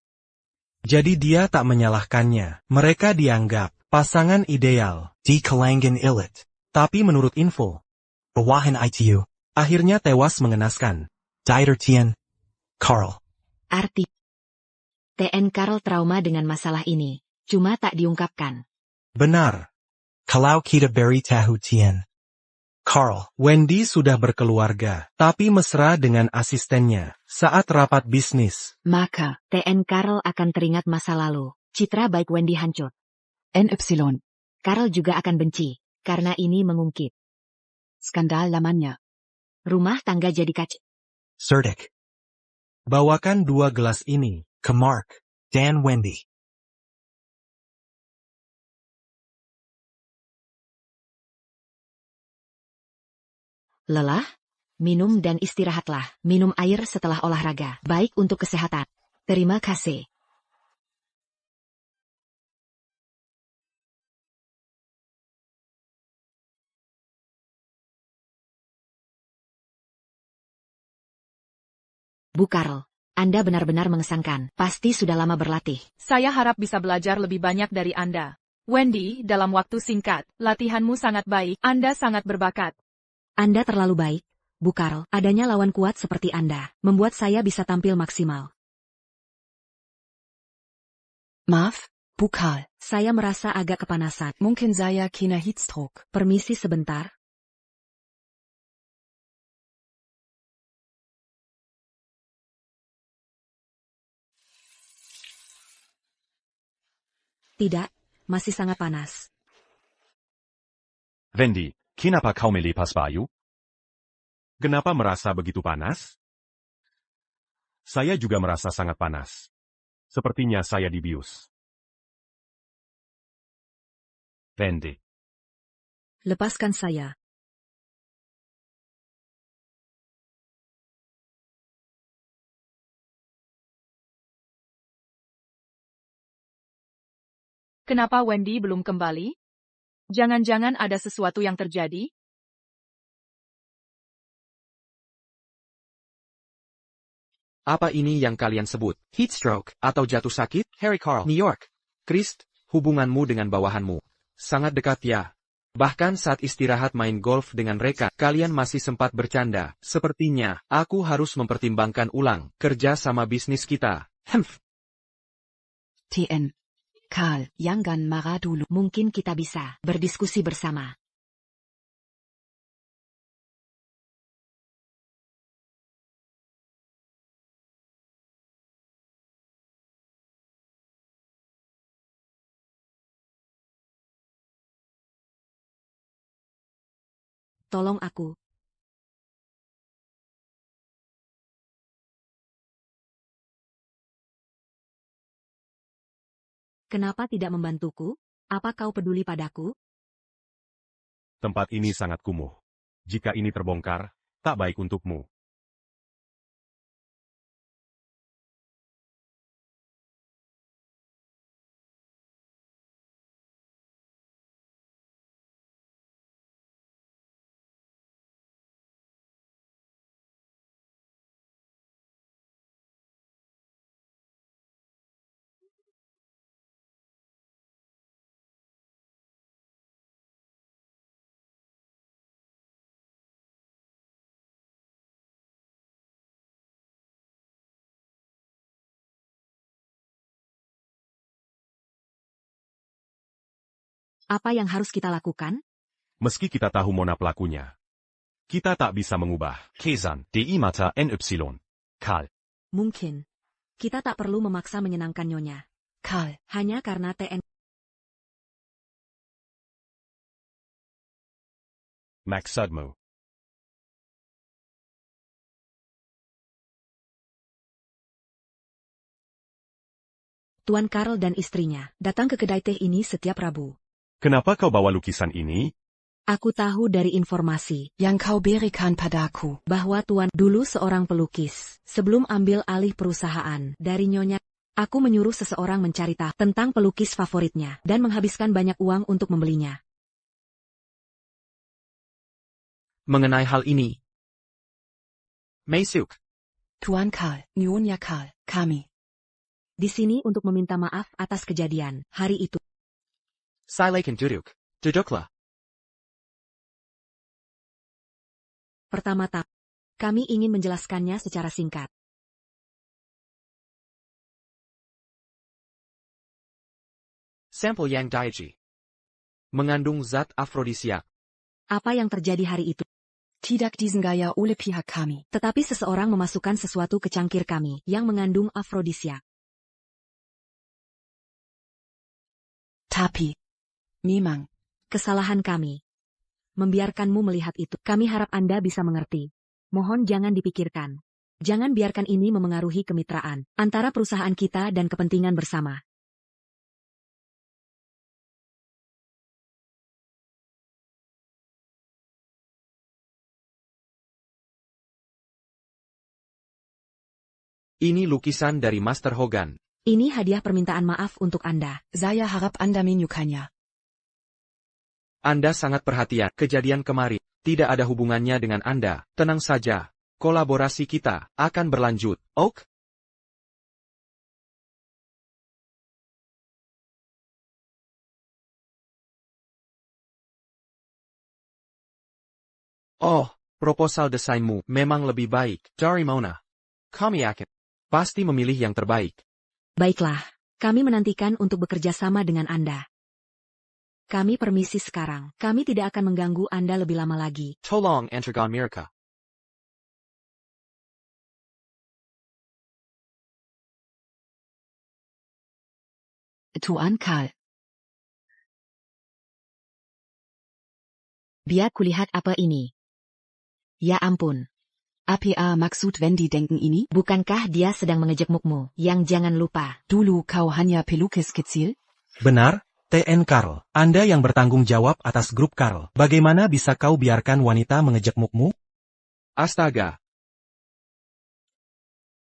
Jadi dia tak menyalahkannya. Mereka dianggap pasangan ideal. Di Kalangan Ilit. Tapi menurut info, Bawahan ITU. akhirnya tewas mengenaskan. Dieter Tien. Carl. Arti TN Carl trauma dengan masalah ini, cuma tak diungkapkan. Benar. Kalau kita beri tahu Tien. Carl, Wendy sudah berkeluarga, tapi mesra dengan asistennya saat rapat bisnis. Maka, TN Carl akan teringat masa lalu. Citra baik Wendy hancur. NY. Carl juga akan benci, karena ini mengungkit. Skandal lamanya. Rumah tangga jadi kacau. Serdik. Bawakan 2 gelas ini. Ke Mark, Dan Wendy. Lelah? Minum dan istirahatlah. Minum air setelah olahraga. Baik untuk kesehatan. Terima kasih. Bu Carl, Anda benar-benar mengesankan. Pasti sudah lama berlatih. Saya harap bisa belajar lebih banyak dari Anda. Wendy, dalam waktu singkat, latihanmu sangat baik, Anda sangat berbakat. Anda terlalu baik, Bu Carl. Adanya lawan kuat seperti Anda, membuat saya bisa tampil maksimal. Maaf, Bu Carl. Saya merasa agak kepanasan. Mungkin saya kena heat stroke. Permisi sebentar. Tidak, masih sangat panas. Wendy, kenapa kau melepas baju? Kenapa merasa begitu panas? Saya juga merasa sangat panas. Sepertinya saya dibius. Wendy. Lepaskan saya. Kenapa Wendy belum kembali? Jangan-jangan ada sesuatu yang terjadi? Apa ini yang kalian sebut? Heat stroke atau jatuh sakit? Harry Carl, New York. Christ, hubunganmu dengan bawahanmu sangat dekat ya. Bahkan saat istirahat main golf dengan rekan, kalian masih sempat bercanda. Sepertinya, aku harus mempertimbangkan ulang kerja sama bisnis kita. TN. Carl, jangan marah dulu. Mungkin kita bisa berdiskusi bersama. Tolong aku. Kenapa tidak membantuku? Apa kau peduli padaku? Tempat ini sangat kumuh. Jika ini terbongkar, tak baik untukmu. Apa yang harus kita lakukan? Meski kita tahu Mona pelakunya, kita tak bisa mengubah Kezan di mata NY. Carl. Mungkin. Kita tak perlu memaksa menyenangkan Nyonya. Carl. Hanya karena TN. Maksudmu. Tuan Carl dan istrinya datang ke kedai teh ini setiap Rabu. Kenapa kau bawa lukisan ini? Aku tahu dari informasi Yang kau berikan padaku. bahwa Tuan dulu seorang pelukis. Sebelum ambil alih perusahaan dari Nyonya, aku menyuruh seseorang mencari tahu tentang pelukis favoritnya dan menghabiskan banyak uang untuk membelinya. Mengenai hal ini, Maisuk, Tuan Carl, Nyonya Carl, kami. Di sini untuk meminta maaf atas kejadian hari itu. Silakan duduklah. Pertama-tama, kami ingin menjelaskannya secara singkat. Sampel yang Daiji. Mengandung zat afrodisiak. Apa yang terjadi hari itu? Tidak diesen gaya oleh pihak kami. Tetapi seseorang memasukkan sesuatu ke cangkir kami yang mengandung afrodisiak. Tapi. Memang. Kesalahan kami. Membiarkanmu melihat itu. Kami harap Anda bisa mengerti. Mohon jangan dipikirkan. Jangan biarkan ini memengaruhi kemitraan antara perusahaan kita dan kepentingan bersama. Ini lukisan dari Master Hogan. Ini hadiah permintaan maaf untuk Anda. Saya harap Anda menyukainya. Anda sangat perhatian. Kejadian kemarin tidak ada hubungannya dengan Anda. Tenang saja. Kolaborasi kita akan berlanjut. Ok? Oh, proposal desainmu memang lebih baik. Dari Mona. Kami yakin pasti memilih yang terbaik. Baiklah, kami menantikan untuk bekerja sama dengan Anda. Kami permisi sekarang. Kami tidak akan mengganggu Anda lebih lama lagi. Tolong Antargon Mirka. Tuan Karl. Biar kulihat apa ini. Ya ampun. APA maksud Wendy denken ini? Bukankah dia sedang mengejekmukmu? Yang jangan lupa. Dulu kau hanya pelukis kecil? Benar, TN Karl. Anda yang bertanggung jawab atas grup Karl. Bagaimana bisa kau biarkan wanita mengejekmukmu? Astaga.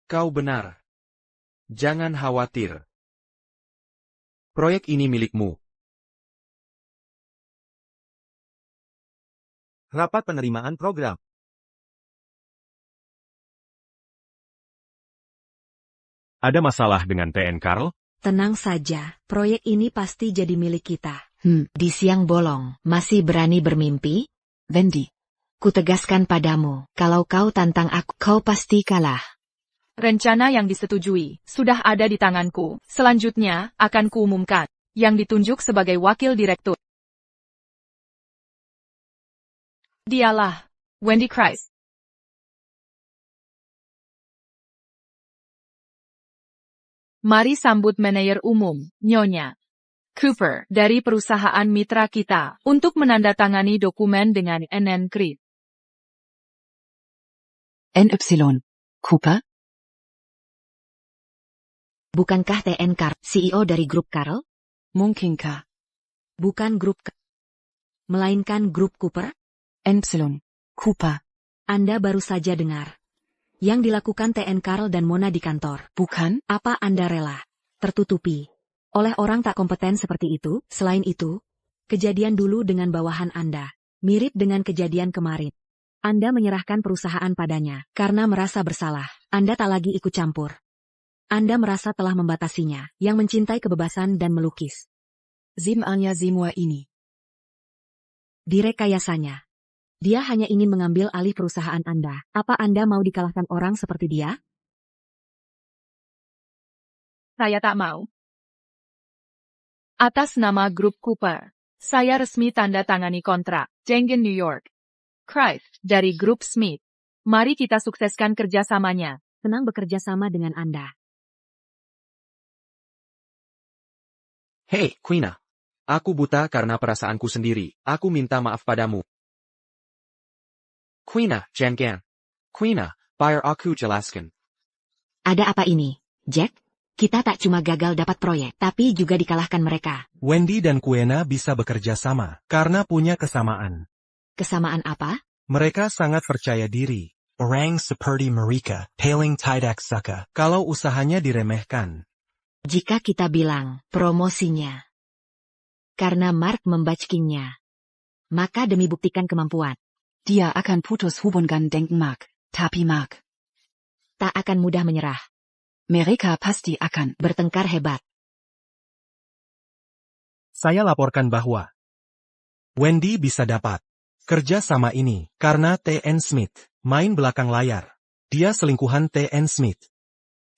Kau benar. Jangan khawatir. Proyek ini milikmu. Rapat penerimaan program. Ada masalah dengan TN Karl? Tenang saja, proyek ini pasti jadi milik kita. Di siang bolong, masih berani bermimpi? Wendy. Kutegaskan padamu, kalau kau tantang aku, kau pasti kalah. Rencana yang disetujui sudah ada di tanganku. Selanjutnya, akan kuumumkan yang ditunjuk sebagai wakil direktur. Dialah Wendy Christ. Mari sambut manajer umum, Nyonya Cooper, dari perusahaan mitra kita, untuk menandatangani dokumen dengan NN Christ. NY. Cooper? Bukankah TN Karl, CEO dari grup Karl? Mungkinkah? Bukan grup melainkan grup Cooper? NY. Cooper. Anda baru saja dengar. Yang dilakukan TN Karl dan Mona di kantor. Bukan? Apa Anda rela tertutupi oleh orang tak kompeten seperti itu? Selain itu, kejadian dulu dengan bawahan Anda mirip dengan kejadian kemarin. Anda menyerahkan perusahaan padanya karena merasa bersalah. Anda tak lagi ikut campur. Anda merasa telah membatasinya, yang mencintai kebebasan dan melukis. Sebenarnya semua ini. Direkayasanya. Dia hanya ingin mengambil alih perusahaan Anda. Apa Anda mau dikalahkan orang seperti dia? Saya tak mau. Atas nama grup Cooper, saya resmi tanda tangani kontrak Jengen New York Christ dari grup Smith. Mari kita sukseskan kerjasamanya. Senang bekerja sama dengan Anda. Hei, Quina. Aku buta karena perasaanku sendiri. Aku minta maaf padamu. Quina, jangan. Quina, biar aku jelaskan. Ada apa ini, Jack? Kita tak cuma gagal dapat proyek, tapi juga dikalahkan mereka. Wendy dan Quena bisa bekerja sama, karena punya kesamaan. Kesamaan apa? Mereka sangat percaya diri. Orang seperti mereka, paling tidak suka. Kalau usahanya diremehkan. Jika kita bilang, promosinya. Karena Mark membacking-nya. Maka demi buktikan kemampuan. Dia akan putus hubungan denken Mark. Tapi Mark tak akan mudah menyerah. Mereka pasti akan bertengkar hebat. Saya laporkan bahwa Wendy bisa dapat kerja sama ini karena TN Smith main belakang layar. Dia selingkuhan TN Smith.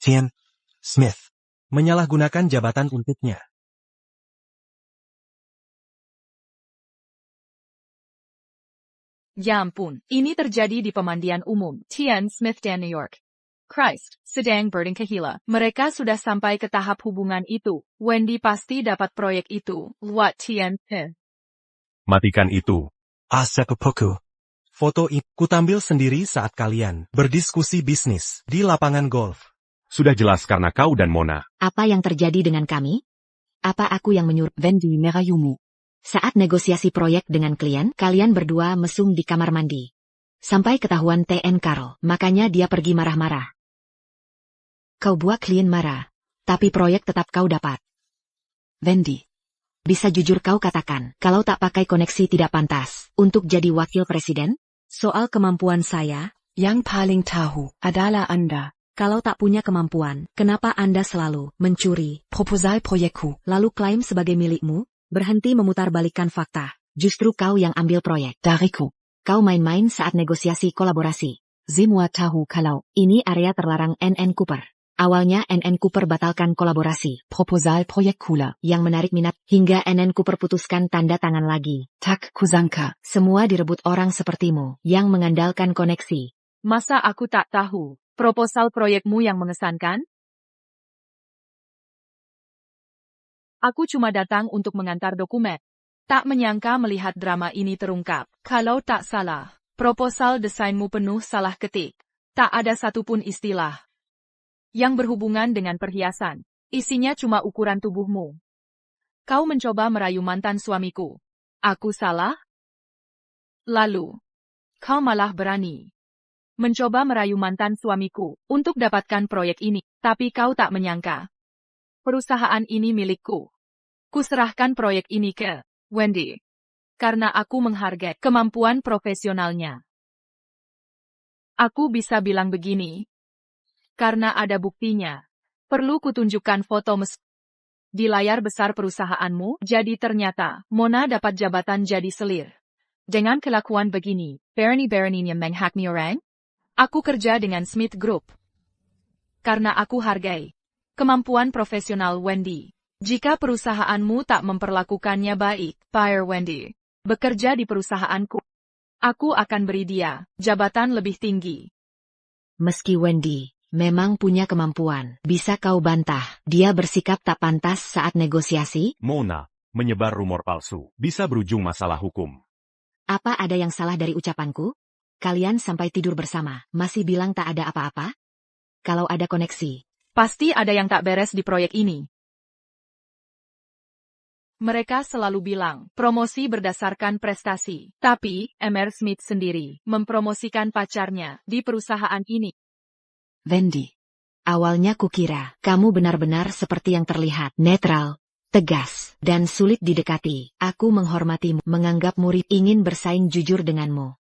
TN Smith. Menyalahgunakan jabatan untuknya. Ya ampun, ini terjadi di pemandian umum, Tian Smith dan New York. Christ, sedang berdengkehila. Mereka sudah sampai ke tahap hubungan itu. Wendy pasti dapat proyek itu. What Tian? Matikan itu. Seppuku. Foto ini kutampil sendiri saat kalian berdiskusi bisnis di lapangan golf. Sudah jelas karena kau dan Mona. Apa yang terjadi dengan kami? Apa aku yang menyuruh? Wendy merayumu. Saat negosiasi proyek dengan klien, kalian berdua mesum di kamar mandi. Sampai ketahuan TN Carl, makanya dia pergi marah-marah. Kau buat klien marah, tapi proyek tetap kau dapat. Wendy. Bisa jujur kau katakan, kalau tak pakai koneksi tidak pantas, untuk jadi wakil presiden? Soal kemampuan saya, Yang paling tahu adalah Anda. kalau tak punya kemampuan, kenapa Anda selalu mencuri, Proposal proyekku. lalu klaim sebagai milikmu? Berhenti memutarbalikkan fakta. Justru kau yang ambil proyek. Dariku. Kau main-main saat negosiasi kolaborasi. Semua tahu kalau Ini area terlarang NN Cooper. Awalnya NN Cooper batalkan kolaborasi. proposal proyekkula. Yang menarik minat, hingga NN Cooper putuskan tanda tangan lagi. Tak kusangka. Semua direbut orang sepertimu, yang mengandalkan koneksi. Masa aku tak tahu? Proposal proyekmu yang mengesankan? Aku cuma datang untuk mengantar dokumen. Tak menyangka melihat drama ini terungkap. Kalau tak salah, proposal desainmu penuh salah ketik. Tak ada satupun istilah yang berhubungan dengan perhiasan. Isinya cuma ukuran tubuhmu. Kau mencoba merayu mantan suamiku. Aku salah? Lalu, kau malah berani mencoba merayu mantan suamiku untuk dapatkan proyek ini. Tapi kau tak menyangka. Perusahaan ini milikku. Kuserahkan proyek ini ke Wendy. Karena aku menghargai kemampuan profesionalnya. Aku bisa bilang begini. Karena ada buktinya. Perlu kutunjukkan foto di layar besar perusahaanmu. Jadi ternyata, Mona dapat jabatan jadi selir. Dengan kelakuan begini, berani-beraninya menghakimi orang? Aku kerja dengan Smith Group. Karena aku hargai kemampuan profesional Wendy. Jika perusahaanmu tak memperlakukannya baik, fire Wendy. Bekerja di perusahaanku. Aku akan beri dia jabatan lebih tinggi. Meski Wendy memang punya kemampuan, bisa kau bantah, dia bersikap tak pantas saat negosiasi? Mona, menyebar rumor palsu, bisa berujung masalah hukum. Apa ada yang salah dari ucapanku? Kalian sampai tidur bersama, masih bilang tak ada apa-apa? Kalau ada koneksi, Pasti ada yang tak beres di proyek ini. Mereka selalu bilang, promosi berdasarkan prestasi. Tapi, Mr. Smith sendiri mempromosikan pacarnya di perusahaan ini. Wendy. awalnya kukira kamu benar-benar seperti yang terlihat, netral, tegas, dan sulit didekati. Aku menghormatimu, menganggap murid ingin bersaing jujur denganmu.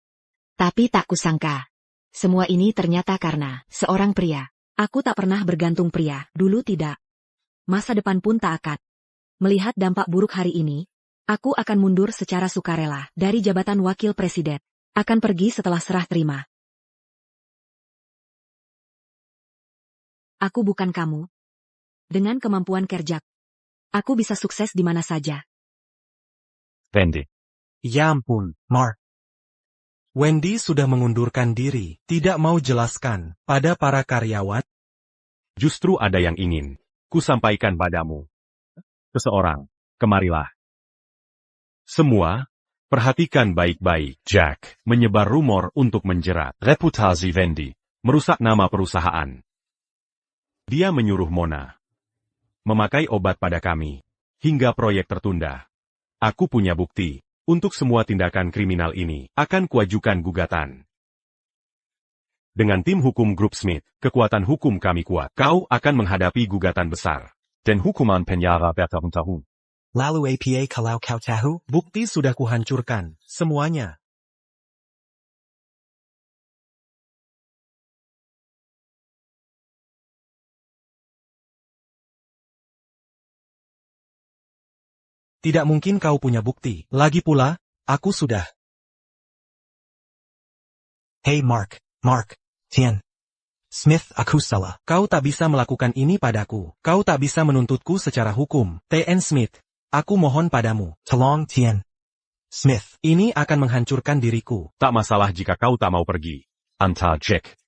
Tapi tak kusangka. Semua ini ternyata karena seorang pria. Aku tak pernah bergantung pria, dulu tidak. Masa depan pun tak akan. Melihat dampak buruk hari ini, aku akan mundur secara sukarela dari jabatan wakil presiden. Akan pergi setelah serah terima. Aku bukan kamu. Dengan kemampuan kerja, aku bisa sukses di mana saja. Wendy. Ya ampun, Mark. Wendy sudah mengundurkan diri, tidak mau jelaskan pada para karyawan. Justru ada yang ingin ku sampaikan padamu. Seseorang, kemarilah. Semua, perhatikan baik-baik. Jack menyebar rumor untuk menjerat reputasi Wendy, merusak nama perusahaan. Dia menyuruh Mona memakai obat pada kami, hingga proyek tertunda. Aku punya bukti. Untuk semua tindakan kriminal ini, akan kuajukan gugatan. Dengan tim hukum Grup Smith, kekuatan hukum kami kuat. Kau akan menghadapi gugatan besar. Dan hukuman penjara bertahun-tahun. Lalu APA kalau kau tahu? Bukti sudah kuhancurkan, semuanya. Tidak mungkin kau punya bukti. Lagi pula, aku sudah. Hey Mark, Tian. Smith, aku salah. Kau tak bisa melakukan ini padaku. Kau tak bisa menuntutku secara hukum. TN Smith, aku mohon padamu. Tolong Tian. Smith. Ini akan menghancurkan diriku. Tak masalah jika kau tak mau pergi. Anta Jack.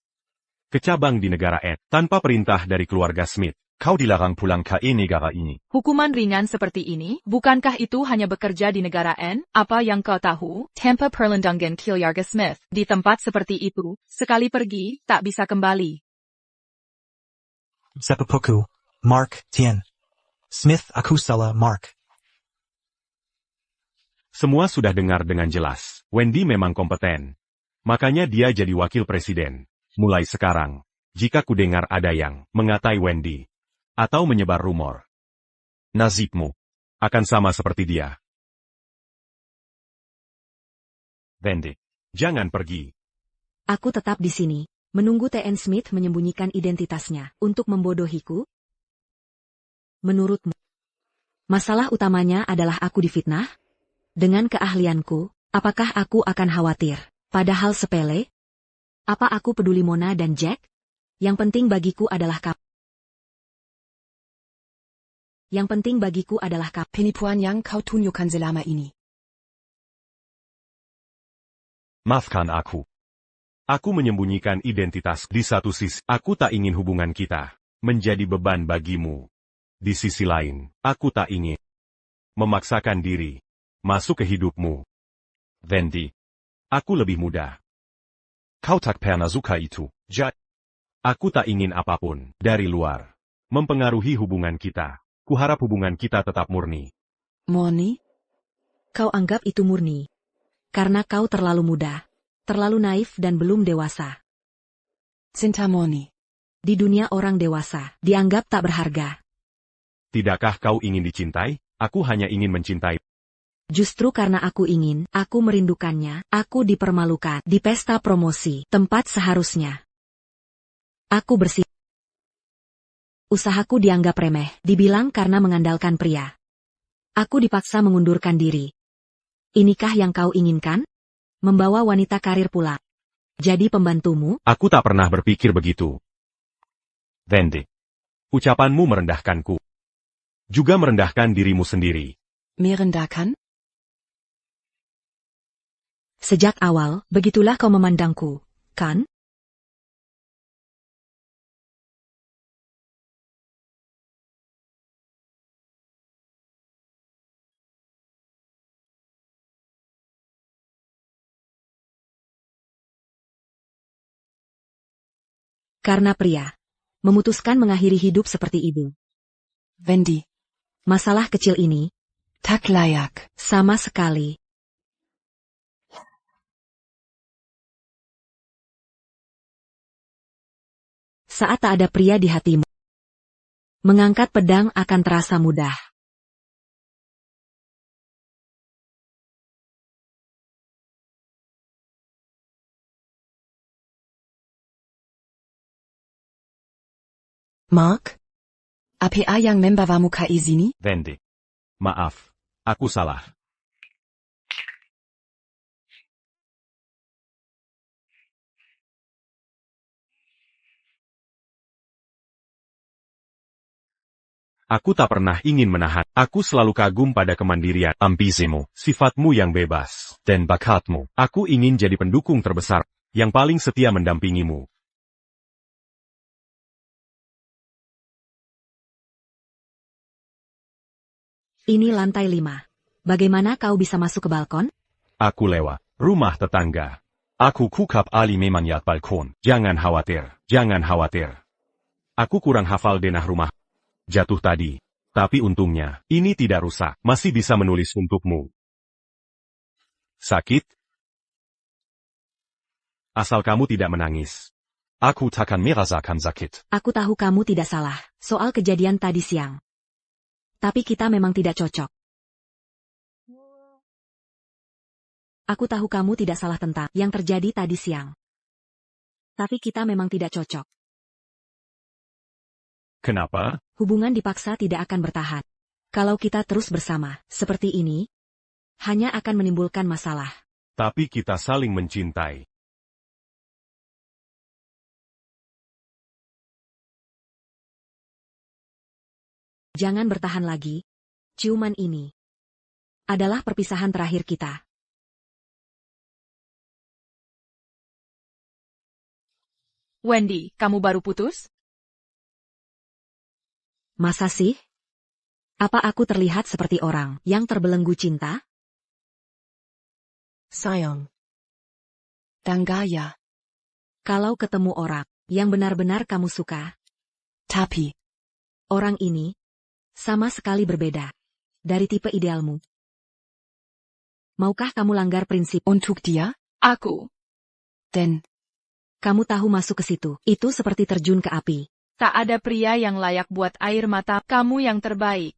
Ke cabang di negara N. Tanpa perintah dari keluarga Smith, kau dilarang pulang ke negara ini. Hukuman ringan seperti ini, bukankah itu hanya bekerja di negara N? Apa yang kau tahu? Tanpa perlindungan keluarga Smith, di tempat seperti itu, sekali pergi, tak bisa kembali. Seppuku. Mark Tien. Smith aku salah Mark. Semua sudah dengar dengan jelas. Wendy memang kompeten. Makanya dia jadi wakil presiden. Mulai sekarang, jika ku dengar ada yang mengatai Wendy, atau menyebar rumor, nasibmu akan sama seperti dia. Wendy, jangan pergi. Aku tetap di sini, menunggu T.N. Smith menyembunyikan identitasnya untuk membodohiku. Menurutmu, masalah utamanya adalah aku difitnah? Dengan keahlianku, apakah aku akan khawatir? Padahal sepele? Apa aku peduli Mona dan Jack? Yang penting bagiku adalah Penipuan yang kau tunjukkan selama ini. Maafkan aku. Aku menyembunyikan identitas. Di satu sisi, aku tak ingin hubungan kita menjadi beban bagimu. Di sisi lain, aku tak ingin memaksakan diri masuk ke hidupmu. Wendy, aku lebih muda. Kau tak pernah suka itu. Aku tak ingin apapun dari luar mempengaruhi hubungan kita. Kuharap hubungan kita tetap murni. Murni? Kau anggap itu murni. Karena kau terlalu muda, terlalu naif dan belum dewasa. Cinta murni. Di dunia orang dewasa, dianggap tak berharga. Tidakkah kau ingin dicintai? Aku hanya ingin mencintai. Justru karena aku ingin, aku merindukannya, aku dipermalukan di pesta promosi, tempat seharusnya. Aku bersih. Usahaku dianggap remeh, dibilang karena mengandalkan pria. Aku dipaksa mengundurkan diri. Inikah yang kau inginkan? Membawa wanita karir pulang. Jadi pembantumu? Aku tak pernah berpikir begitu. Wendy, ucapanmu merendahkanku. Juga merendahkan dirimu sendiri. Merendahkan? Sejak awal, begitulah kau memandangku, kan? Karena pria memutuskan mengakhiri hidup seperti ibu. Wendy. Masalah kecil ini Tak layak. sama sekali. Saat tak ada pria di hatimu, mengangkat pedang akan terasa mudah. Mark? Apa yang membawamu ke sini? Wendy, maaf, aku salah. Aku tak pernah ingin menahan. Aku selalu kagum pada kemandirian, ambisimu, sifatmu yang bebas, dan bakatmu. Aku ingin jadi pendukung terbesar, yang paling setia mendampingimu. Ini lantai 5. Bagaimana kau bisa masuk ke balkon? Aku lewat rumah tetangga. Aku kukap ali memanyat balkon. Jangan khawatir, jangan khawatir. Aku kurang hafal denah rumah. Jatuh tadi. Tapi untungnya, ini tidak rusak. Masih bisa menulis untukmu. Sakit? Asal kamu tidak menangis. Aku takkan merasakan sakit. Aku tahu kamu tidak salah soal kejadian tadi siang. Tapi kita memang tidak cocok. Aku tahu kamu tidak salah tentang yang terjadi tadi siang. Tapi kita memang tidak cocok. Kenapa? Hubungan dipaksa tidak akan bertahan. Kalau kita terus bersama, seperti ini, hanya akan menimbulkan masalah. Tapi kita saling mencintai. Jangan bertahan lagi. Ciuman ini adalah perpisahan terakhir kita. Wendy, kamu baru putus? Masa sih? Apa aku terlihat seperti orang yang terbelenggu cinta? Sayang. Danggaya. Kalau ketemu orang yang benar-benar kamu suka, Tapi. orang ini sama sekali berbeda dari tipe idealmu. Maukah kamu langgar prinsip Untuk dia? Aku. Denn. kamu tahu masuk ke situ? Itu seperti terjun ke api. Tak ada pria yang layak buat air mata. Kamu yang terbaik.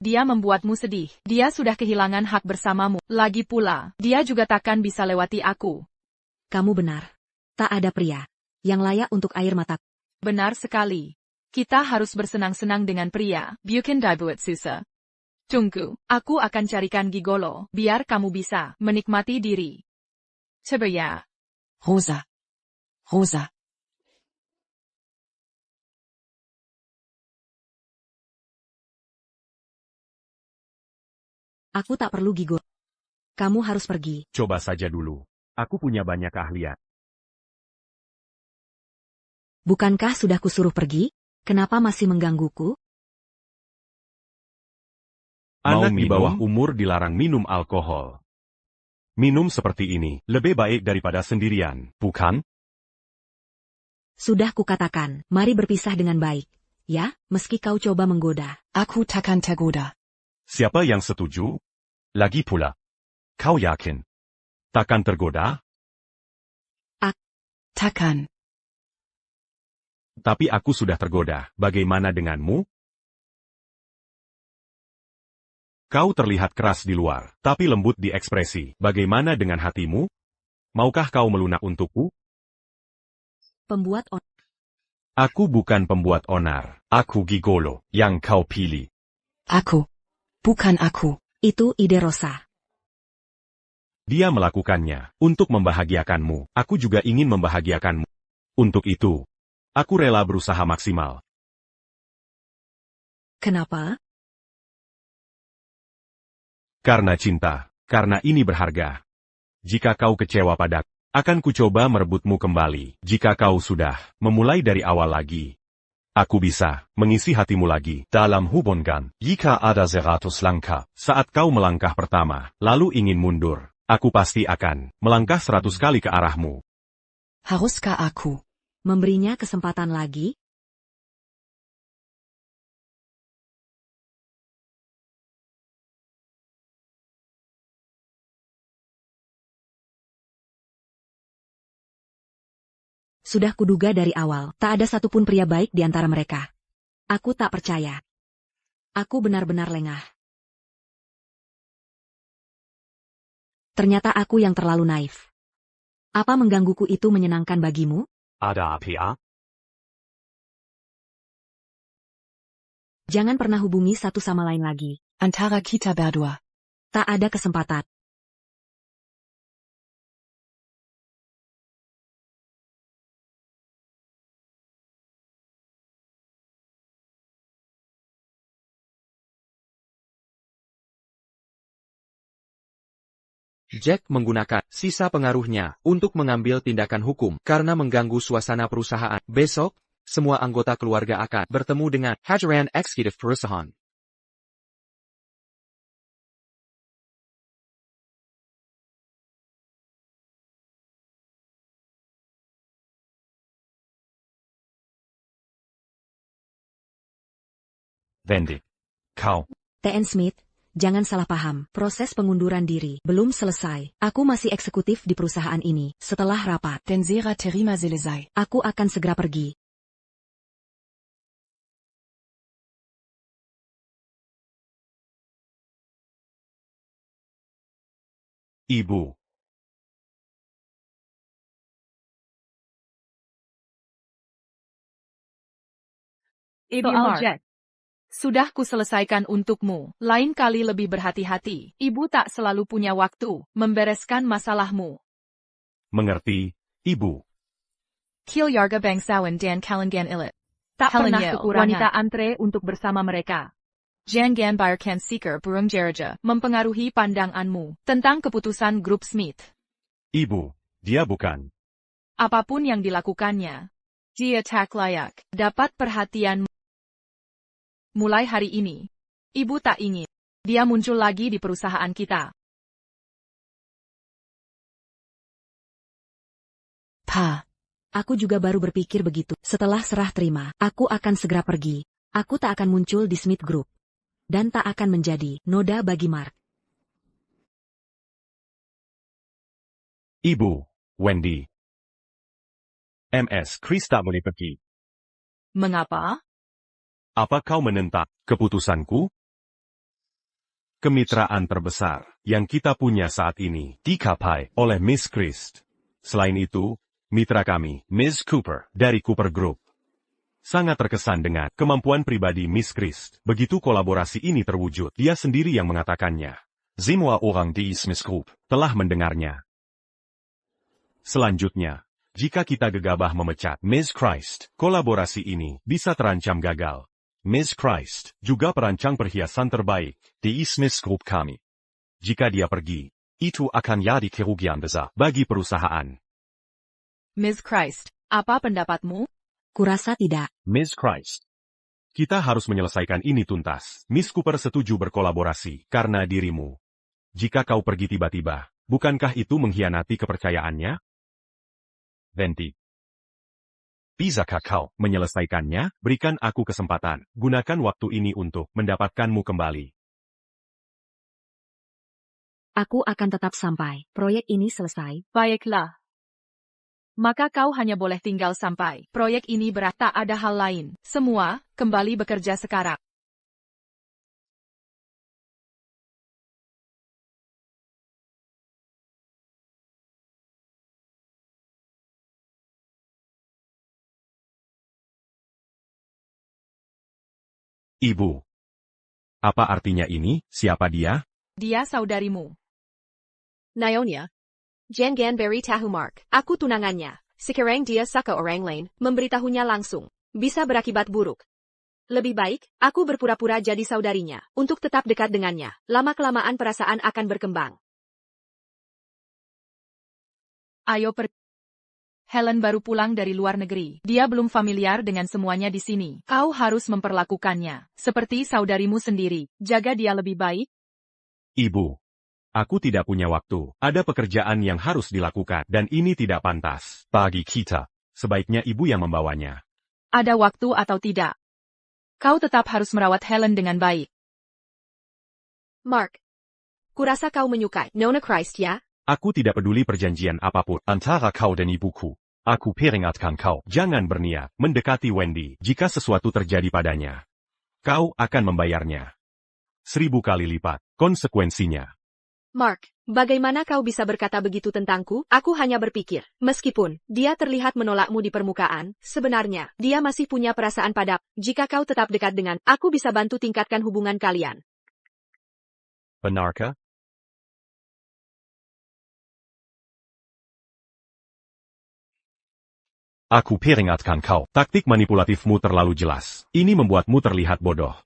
Dia membuatmu sedih. Dia sudah kehilangan hak bersamamu. Lagi pula, dia juga takkan bisa lewati aku. Kamu benar. Tak ada pria yang layak untuk air mata. Benar sekali. Kita harus bersenang-senang dengan pria. Bukan dibuat susah. Tunggu, aku akan carikan gigolo, biar kamu bisa menikmati diri. Coba ya. Rosa. Rosa. Aku tak perlu gigolo. Kamu harus pergi. Coba saja dulu. Aku punya banyak keahlian. Bukankah sudah kusuruh pergi? Kenapa masih menggangguku? Anak di bawah umur dilarang minum alkohol. Minum seperti ini lebih baik daripada sendirian, bukan? Sudah kukatakan, mari berpisah dengan baik. Ya, meski kau coba menggoda. Aku takkan tergoda. Siapa yang setuju? Lagi pula. Kau yakin? Takkan tergoda? Takkan. Tapi aku sudah tergoda. Bagaimana denganmu? Kau terlihat keras di luar, tapi lembut di ekspresi. Bagaimana dengan hatimu? Maukah kau melunak untukku? Pembuat Aku bukan pembuat onar. Aku gigolo yang kau pilih. Aku. Bukan aku. itu ide Rosa. Dia melakukannya untuk membahagiakanmu. Aku juga ingin membahagiakanmu. Untuk itu, aku rela berusaha maksimal. Kenapa? Karena cinta. Karena ini berharga. Jika kau kecewa padaku, akan kucoba merebutmu kembali. Jika kau sudah memulai dari awal lagi, aku bisa mengisi hatimu lagi dalam hubungan. Jika ada 100 langkah, saat kau melangkah pertama, lalu ingin mundur, aku pasti akan melangkah 100 kali ke arahmu. Haruskah aku memberinya kesempatan lagi? Sudah kuduga dari awal, tak ada satupun pria baik di antara mereka. Aku tak percaya. Aku benar-benar lengah. Ternyata aku yang terlalu naif. Apa menggangguku itu menyenangkan bagimu? Ada apa? Jangan pernah hubungi satu sama lain lagi. antara kita berdua? Tak ada kesempatan. Jack menggunakan sisa pengaruhnya untuk mengambil tindakan hukum karena mengganggu suasana perusahaan. Besok, semua anggota keluarga akan bertemu dengan Hajaran Eksekutif Perusahaan. Wendy, kau. TN Smith, jangan salah paham. Proses pengunduran diri belum selesai. Aku masih eksekutif di perusahaan ini. Setelah rapat, Denn Sera terima selesai. aku akan segera pergi. Ibu. Ibu Mark. Sudah kuselesaikan untukmu. Lain kali lebih berhati-hati. Ibu tak selalu punya waktu membereskan masalahmu. Mengerti, Ibu. Kill Yarga Bangsawan dan Kalangan Ilit. Tak pernah kekurangan wanita antre untuk bersama mereka. Jangan biarkan seeker burung jeraja mempengaruhi pandanganmu tentang keputusan grup Smith. Ibu, dia bukan. Apapun yang dilakukannya, Dia tak layak dapat perhatian. Mulai hari ini, Ibu tak ingin dia muncul lagi di perusahaan kita. Pa. Aku juga baru berpikir begitu. Setelah serah terima, aku akan segera pergi. Aku tak akan muncul di Smith Group. Dan tak akan menjadi noda bagi Mark. Ibu, Wendy. MS Chris tak boleh pergi. Mengapa? Apa kau menentang keputusanku? Kemitraan terbesar yang kita punya saat ini dikapai oleh Miss Christ. Selain itu, mitra kami, Miss Cooper, dari Cooper Group, sangat terkesan dengan kemampuan pribadi Miss Christ. Begitu kolaborasi ini terwujud, dia sendiri yang mengatakannya. Semua orang di Smith Group telah mendengarnya. Selanjutnya, jika kita gegabah memecat Miss Christ, kolaborasi ini bisa terancam gagal. Miss Christ juga perancang perhiasan terbaik di Smith Group kami. Jika dia pergi, itu akan jadi kerugian besar bagi perusahaan. Miss Christ, apa pendapatmu? Kurasa tidak. Miss Christ. Kita harus menyelesaikan ini tuntas. Miss Cooper setuju berkolaborasi karena dirimu. Jika kau pergi tiba-tiba, bukankah itu mengkhianati kepercayaannya? Venti. Bisakah kau menyelesaikannya? Berikan aku kesempatan. Gunakan waktu ini untuk mendapatkanmu kembali. Aku akan tetap sampai proyek ini selesai. Baiklah. Maka kau hanya boleh tinggal sampai proyek ini berakhir. Tak ada hal lain. Semua, kembali bekerja sekarang. Ibu. Apa artinya ini? Siapa dia? Dia saudarimu. Nyonya. Jangan beritahu Mark. Aku tunangannya. Sekarang dia saka orang lain, memberitahunya langsung. Bisa berakibat buruk. Lebih baik, aku berpura-pura jadi saudarinya, untuk tetap dekat dengannya. Lama-kelamaan perasaan akan berkembang. Ayo pergi. Helen baru pulang dari luar negeri. Dia belum familiar dengan semuanya di sini. Kau harus memperlakukannya seperti saudarimu sendiri. Jaga dia lebih baik. Ibu. Aku tidak punya waktu. Ada pekerjaan yang harus dilakukan, dan ini tidak pantas bagi kita. Sebaiknya ibu yang membawanya. Ada waktu atau tidak, kau tetap harus merawat Helen dengan baik. Mark. Kurasa kau menyukai Nona Christ ya? Aku tidak peduli perjanjian apapun antara kau dan ibuku. Aku peringatkan kau, jangan berniat mendekati Wendy jika sesuatu terjadi padanya. Kau akan membayarnya 1000 kali lipat konsekuensinya. Mark, bagaimana kau bisa berkata begitu tentangku? Aku hanya berpikir, meskipun dia terlihat menolakmu di permukaan, sebenarnya dia masih punya perasaan padamu. Jika kau tetap dekat dengan, aku bisa bantu tingkatkan hubungan kalian. Benarkah? Aku peringatkan kau, taktik manipulatifmu terlalu jelas. Ini membuatmu terlihat bodoh.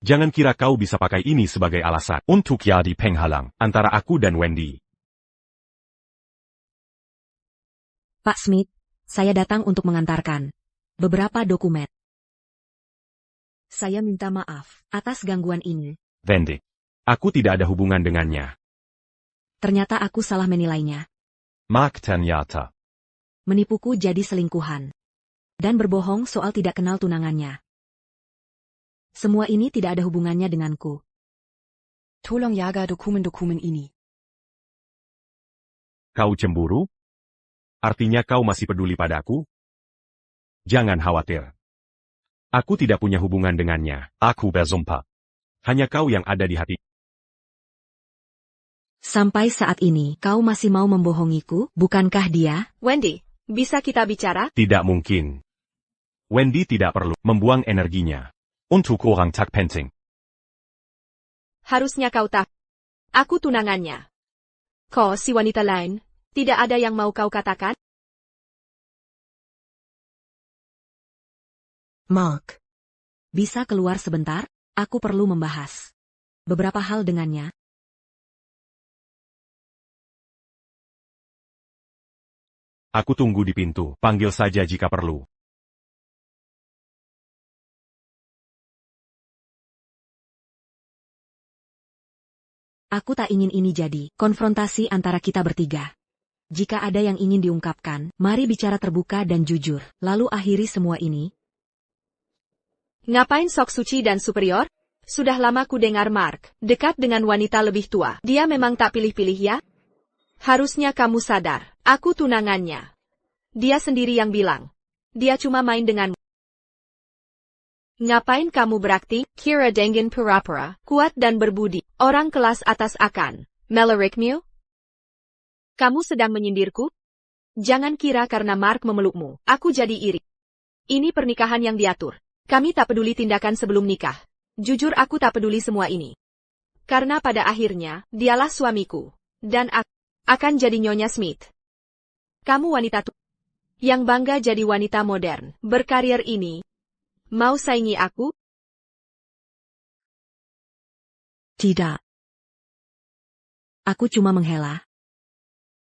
Jangan kira kau bisa pakai ini sebagai alasan untuk jadi penghalang antara aku dan Wendy. Pak Smith, saya datang untuk mengantarkan beberapa dokumen. Saya minta maaf atas gangguan ini. Wendy, aku tidak ada hubungan dengannya. Ternyata aku salah menilainya. Mark ternyata Menipuku jadi selingkuhan. Dan berbohong soal tidak kenal tunangannya. Semua ini tidak ada hubungannya denganku. Tolong jaga dokumen-dokumen ini. Kau cemburu? Artinya kau masih peduli padaku? Jangan khawatir. Aku tidak punya hubungan dengannya. Aku bersumpah. Hanya kau yang ada di hati. Sampai saat ini, kau masih mau membohongiku, bukankah dia? Wendy, bisa kita bicara? Tidak mungkin. Wendy tidak perlu membuang energinya untuk orang tak penting. Harusnya kau tahu. Aku tunangannya. Kau si wanita lain, tidak ada yang mau kau katakan? Mark. Bisa keluar sebentar? Aku perlu membahas beberapa hal dengannya. Aku tunggu di pintu, panggil saja jika perlu. Aku tak ingin ini jadi konfrontasi antara kita bertiga. Jika ada yang ingin diungkapkan, mari bicara terbuka dan jujur, lalu akhiri semua ini. Ngapain sok suci dan superior? Sudah lama ku dengar Mark dekat dengan wanita lebih tua. Dia memang tak pilih-pilih ya? Harusnya kamu sadar, aku tunangannya. Dia sendiri yang bilang. Dia cuma main denganmu. Ngapain kamu berakting? Kira dengan pura-pura, kuat dan berbudi. Orang kelas atas akan melerikmu? Kamu sedang menyindirku? Jangan kira karena Mark memelukmu, aku jadi iri. Ini pernikahan yang diatur. Kami tak peduli tindakan sebelum nikah. Jujur aku tak peduli semua ini. Karena pada akhirnya, dialah suamiku. Dan aku akan jadi Nyonya Smith. Kamu wanita tua yang bangga jadi wanita modern, berkarir ini. Mau saingi aku? Tidak. Aku cuma menghela.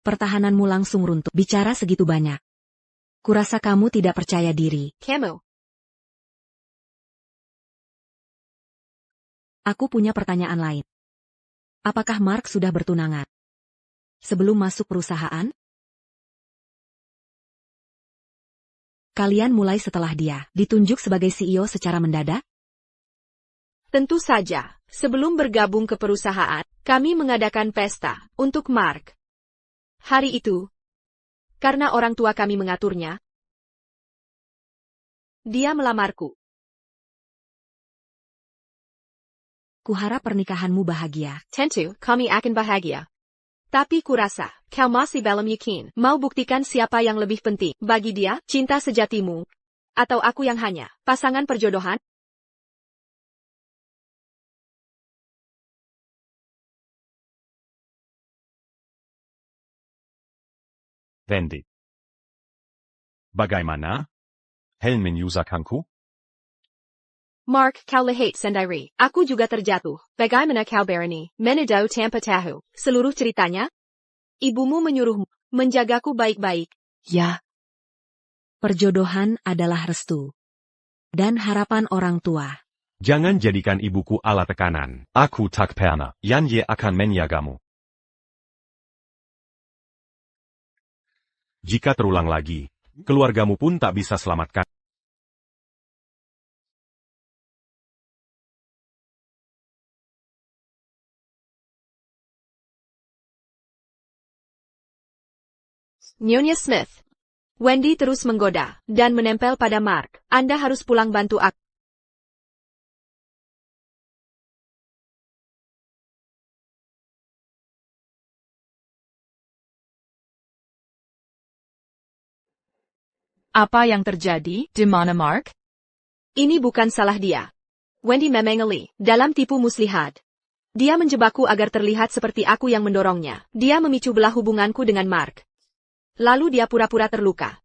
Pertahananmu langsung runtuh. Bicara segitu banyak. Kurasa kamu tidak percaya diri. Kamu. Aku punya pertanyaan lain. Apakah Mark sudah bertunangan? Sebelum masuk perusahaan? Kalian mulai setelah dia ditunjuk sebagai CEO secara mendadak? Tentu saja, sebelum bergabung ke perusahaan, kami mengadakan pesta untuk Mark. Hari itu, karena orang tua kami mengaturnya, dia melamarku. Kuharap pernikahanmu bahagia. Tentu, kami akan bahagia. Tapi kurasa, kau masih belum yakin. Mau buktikan siapa yang lebih penting bagi dia, cinta sejatimu, atau aku yang hanya pasangan perjodohan? Wendy. Bagaimana? Helen menyusahkanku? Mark, kau lihat sendiri. Aku juga terjatuh. Bagaimana kau berani menedau tanpa tahu seluruh ceritanya? Ibumu menyuruhmu menjagaku baik-baik. Ja, Perjodohan adalah restu. Dan harapan orang tua. Jangan jadikan ibuku alat tekanan. Aku tak pernah. Yanji akan menjagamu. Jika terulang lagi, keluargamu pun tak bisa selamatkan. Nyonya Smith. Wendy terus menggoda dan menempel pada Mark. Anda harus pulang bantu aku. Apa yang terjadi, di mana Mark? Ini bukan salah dia. Wendy memengeli dalam tipu muslihat. Dia menjebakku agar terlihat seperti aku yang mendorongnya. Dia memicu belah hubunganku dengan Mark. Lalu dia pura-pura terluka.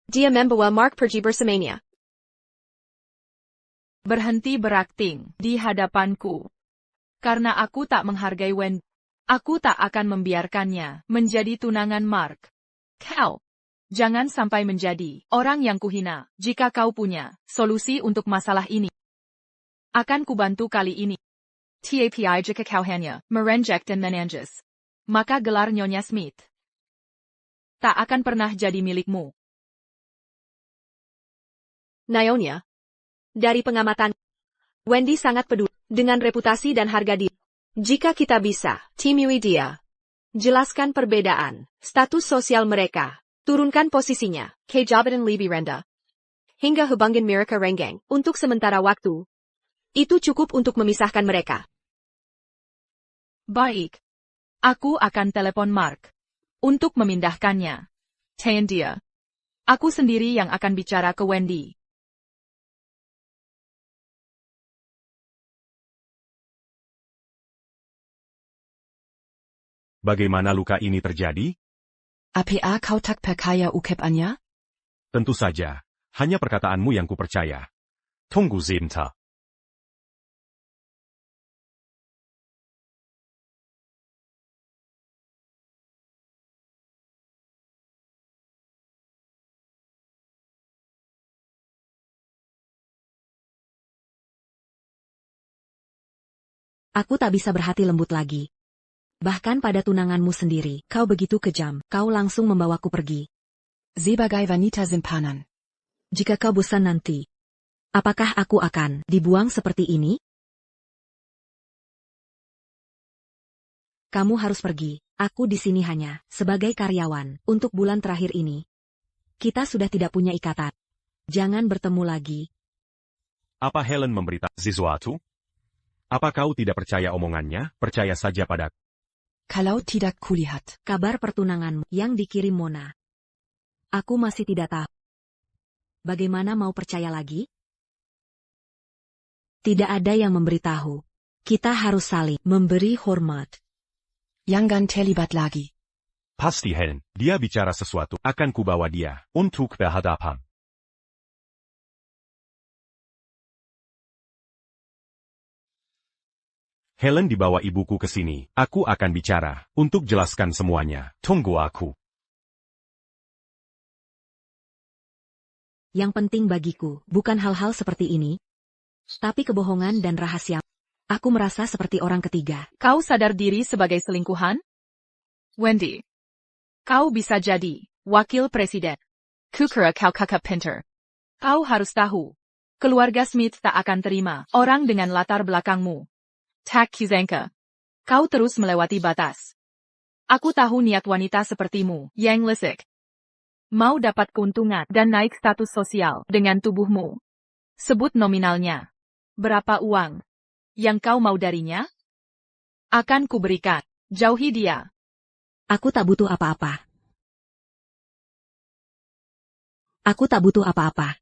Dia membawa Mark pergi bersamanya. Berhenti berakting di hadapanku. Karena aku tak menghargai Wendy. Aku tak akan membiarkannya menjadi tunangan Mark. Kau. Jangan sampai menjadi orang yang kuhina. Jika kau punya solusi untuk masalah ini, akan kubantu kali ini. Tapi jika kau hanya merenjek dan menanjas, maka gelar Nyonya Smith tak akan pernah jadi milikmu. Nyonya. Dari pengamatan, Wendy sangat peduli dengan reputasi dan harga diri. Jika kita bisa, timui dia. Jelaskan perbedaan, status sosial mereka. Turunkan posisinya, ke jabatan lebih rendah. Hingga hubungin mereka renggang, untuk sementara waktu. Itu cukup untuk memisahkan mereka. Baik. Aku akan telepon Mark. Untuk memindahkannya. Tahan dia. Aku sendiri yang akan bicara ke Wendy. Bagaimana luka ini terjadi? APA kau tak percaya ucapannya? Tentu saja. Hanya perkataanmu yang kupercaya. Tunggu sebentar. Aku tak bisa berhati lembut lagi. Bahkan pada tunanganmu sendiri, kau begitu kejam, kau langsung membawaku pergi. Sebagai wanita simpanan. Jika kau bosan nanti, apakah aku akan dibuang seperti ini? Kamu harus pergi. Aku di sini hanya sebagai karyawan untuk bulan terakhir ini. Kita sudah tidak punya ikatan. Jangan bertemu lagi. Apa Helen memberitahu sesuatu? Apa kau tidak percaya omongannya? Percaya saja padaku. Kalau tidak kulihat. Kabar pertunanganmu yang dikirim Mona. Aku masih tidak tahu. Bagaimana mau percaya lagi? Tidak ada yang memberitahu. Kita harus saling memberi hormat. Jangan terlibat lagi. Pasti Helen, dia bicara sesuatu, akan kubawa dia untuk berhadapan. Helen dibawa ibuku ke sini, aku akan bicara, untuk jelaskan semuanya, tunggu aku. Yang penting bagiku, bukan hal-hal seperti ini, tapi kebohongan dan rahasia. Aku merasa seperti orang ketiga. Kau sadar diri sebagai selingkuhan? Wendy. Kau bisa jadi wakil presiden. Kukira kau kakak pinter. Kau harus tahu. Keluarga Smith tak akan terima orang dengan latar belakangmu. Tak Kizanka. Kau terus melewati batas. Aku tahu niat wanita sepertimu, yang lisik. Mau dapat keuntungan dan naik status sosial dengan tubuhmu. Sebut nominalnya. Berapa uang yang kau mau darinya? Akan kuberikan. Jauhi dia. Aku tak butuh apa-apa. Aku tak butuh apa-apa.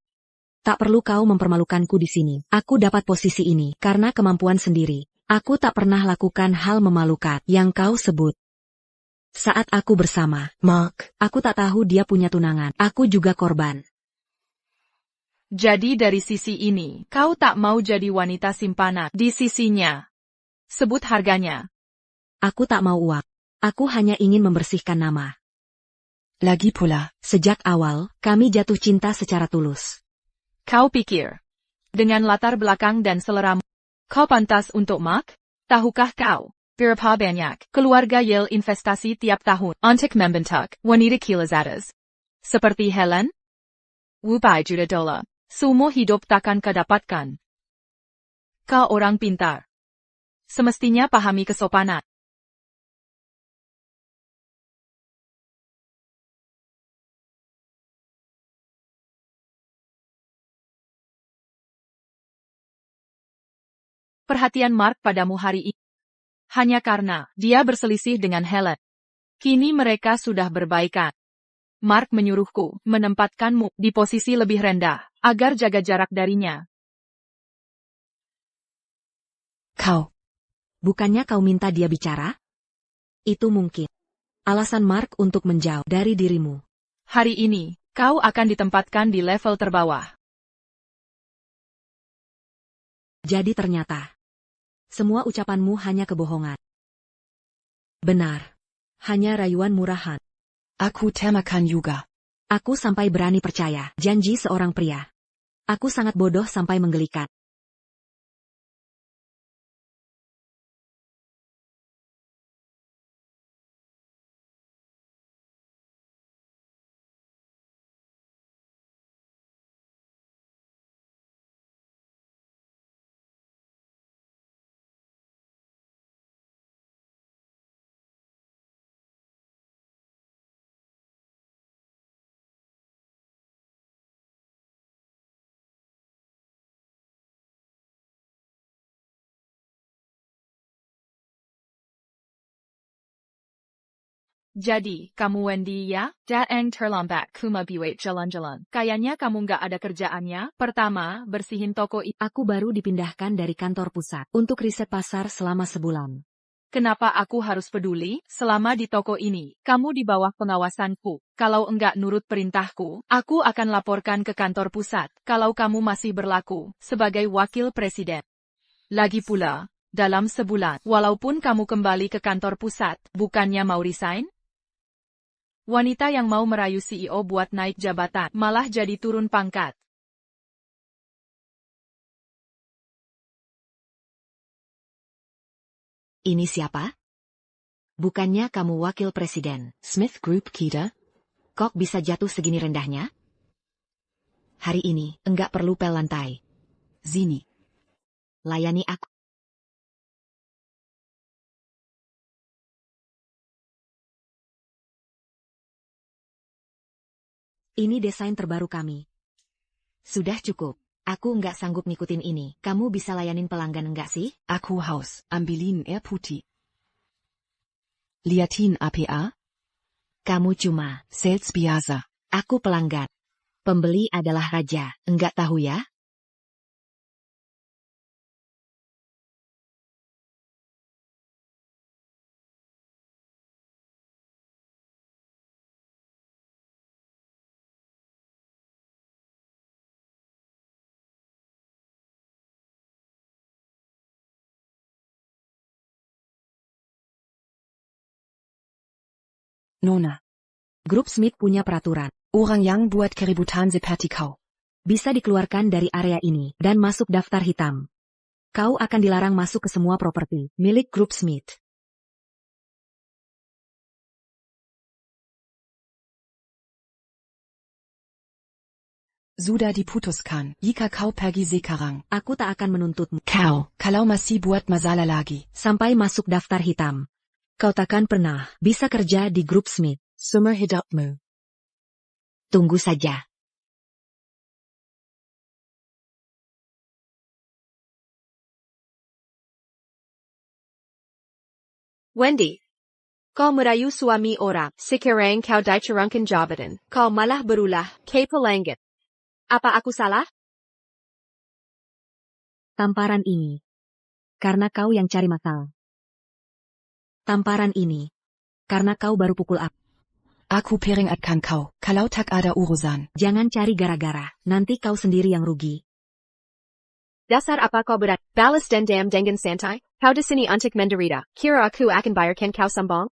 Tak perlu kau mempermalukanku di sini. Aku dapat posisi ini karena kemampuan sendiri. Aku tak pernah lakukan hal memalukan yang kau sebut. Saat aku bersama Mark, aku tak tahu dia punya tunangan. Aku juga korban. Jadi dari sisi ini, kau tak mau jadi wanita simpanan di sisinya. Sebut harganya. Aku tak mau uang. Aku hanya ingin membersihkan nama. Lagi pula, sejak awal, kami jatuh cinta secara tulus. Kau pikir, dengan latar belakang dan seleramu, kau pantas untuk Mark? Tahukah kau, berapa banyak keluarga Yale investasi tiap tahun untuk membentuk wanita kilazatas? Seperti Helen? Wupai juta dolar. Seumur hidup takkan kau dapatkan. Kau orang pintar. Semestinya pahami kesopanan. Perhatian Mark padamu hari ini. Hanya karena dia berselisih dengan Helen. Kini mereka sudah berbaikan. Mark menyuruhku menempatkanmu di posisi lebih rendah, agar jaga jarak darinya. Kau. Bukannya kau minta dia bicara? Itu mungkin alasan Mark untuk menjauh dari dirimu. Hari ini, kau akan ditempatkan di level terbawah. Jadi ternyata, semua ucapanmu hanya kebohongan. Benar. Hanya rayuan murahan. aku termakan juga. Aku sampai berani percaya janji seorang pria. Aku sangat bodoh sampai menggelikan. Jadi, kamu Wendy ya? Daeng terlambat kuma biwet jalan-jalan. Kayaknya kamu nggak ada kerjaannya. Pertama, bersihin toko itu. Aku baru dipindahkan dari kantor pusat untuk riset pasar selama sebulan. Kenapa aku harus peduli? Selama di toko ini, kamu di bawah pengawasanku. Kalau enggak nurut perintahku, aku akan laporkan ke kantor pusat. Kalau kamu masih berlaku sebagai wakil presiden. Lagi pula, dalam sebulan, walaupun kamu kembali ke kantor pusat, bukannya mau resign? Wanita yang mau merayu CEO buat naik jabatan, malah jadi turun pangkat. Ini siapa? Bukannya kamu wakil presiden Smith Group kita? kok bisa jatuh segini rendahnya? Hari ini, enggak perlu pel lantai. Sini. Layani aku. Ini desain terbaru kami. Sudah cukup. Aku enggak sanggup ngikutin ini. Kamu bisa layanin pelanggan enggak sih? Aku haus, ambilin air putih. Liatin APA? Kamu cuma. Sales biasa. Aku pelanggan. Pembeli adalah raja. Enggak tahu ya? Nona. Grup Smith punya peraturan. Orang yang buat keributan seperti kau. Bisa dikeluarkan dari area ini dan masuk daftar hitam. Kau akan dilarang masuk ke semua properti milik Grup Smith. Sudah diputuskan, jika kau pergi sekarang. Aku tak akan menuntutmu. Kau, kalau masih buat masalah lagi. Sampai masuk daftar hitam. Kau takkan pernah bisa kerja di Grup Smith. Summer hidupmu. Tunggu saja. Wendy. Kau merayu suami orang, sekarang kau dicurangkan jabatan. Kau malah berulah, ke pelanggan. Apa aku salah? Tamparan ini. Karena kau yang cari masalah. Tamparan ini. Karena kau baru pukul aku. Aku peringatkan kau, kalau tak ada urusan. Jangan cari gara-gara, nanti kau sendiri yang rugi. Dasar apa kau berat, balas dendam dengan santai? Kau di sini untuk menderita, kira aku akan bayarkan kau sambang?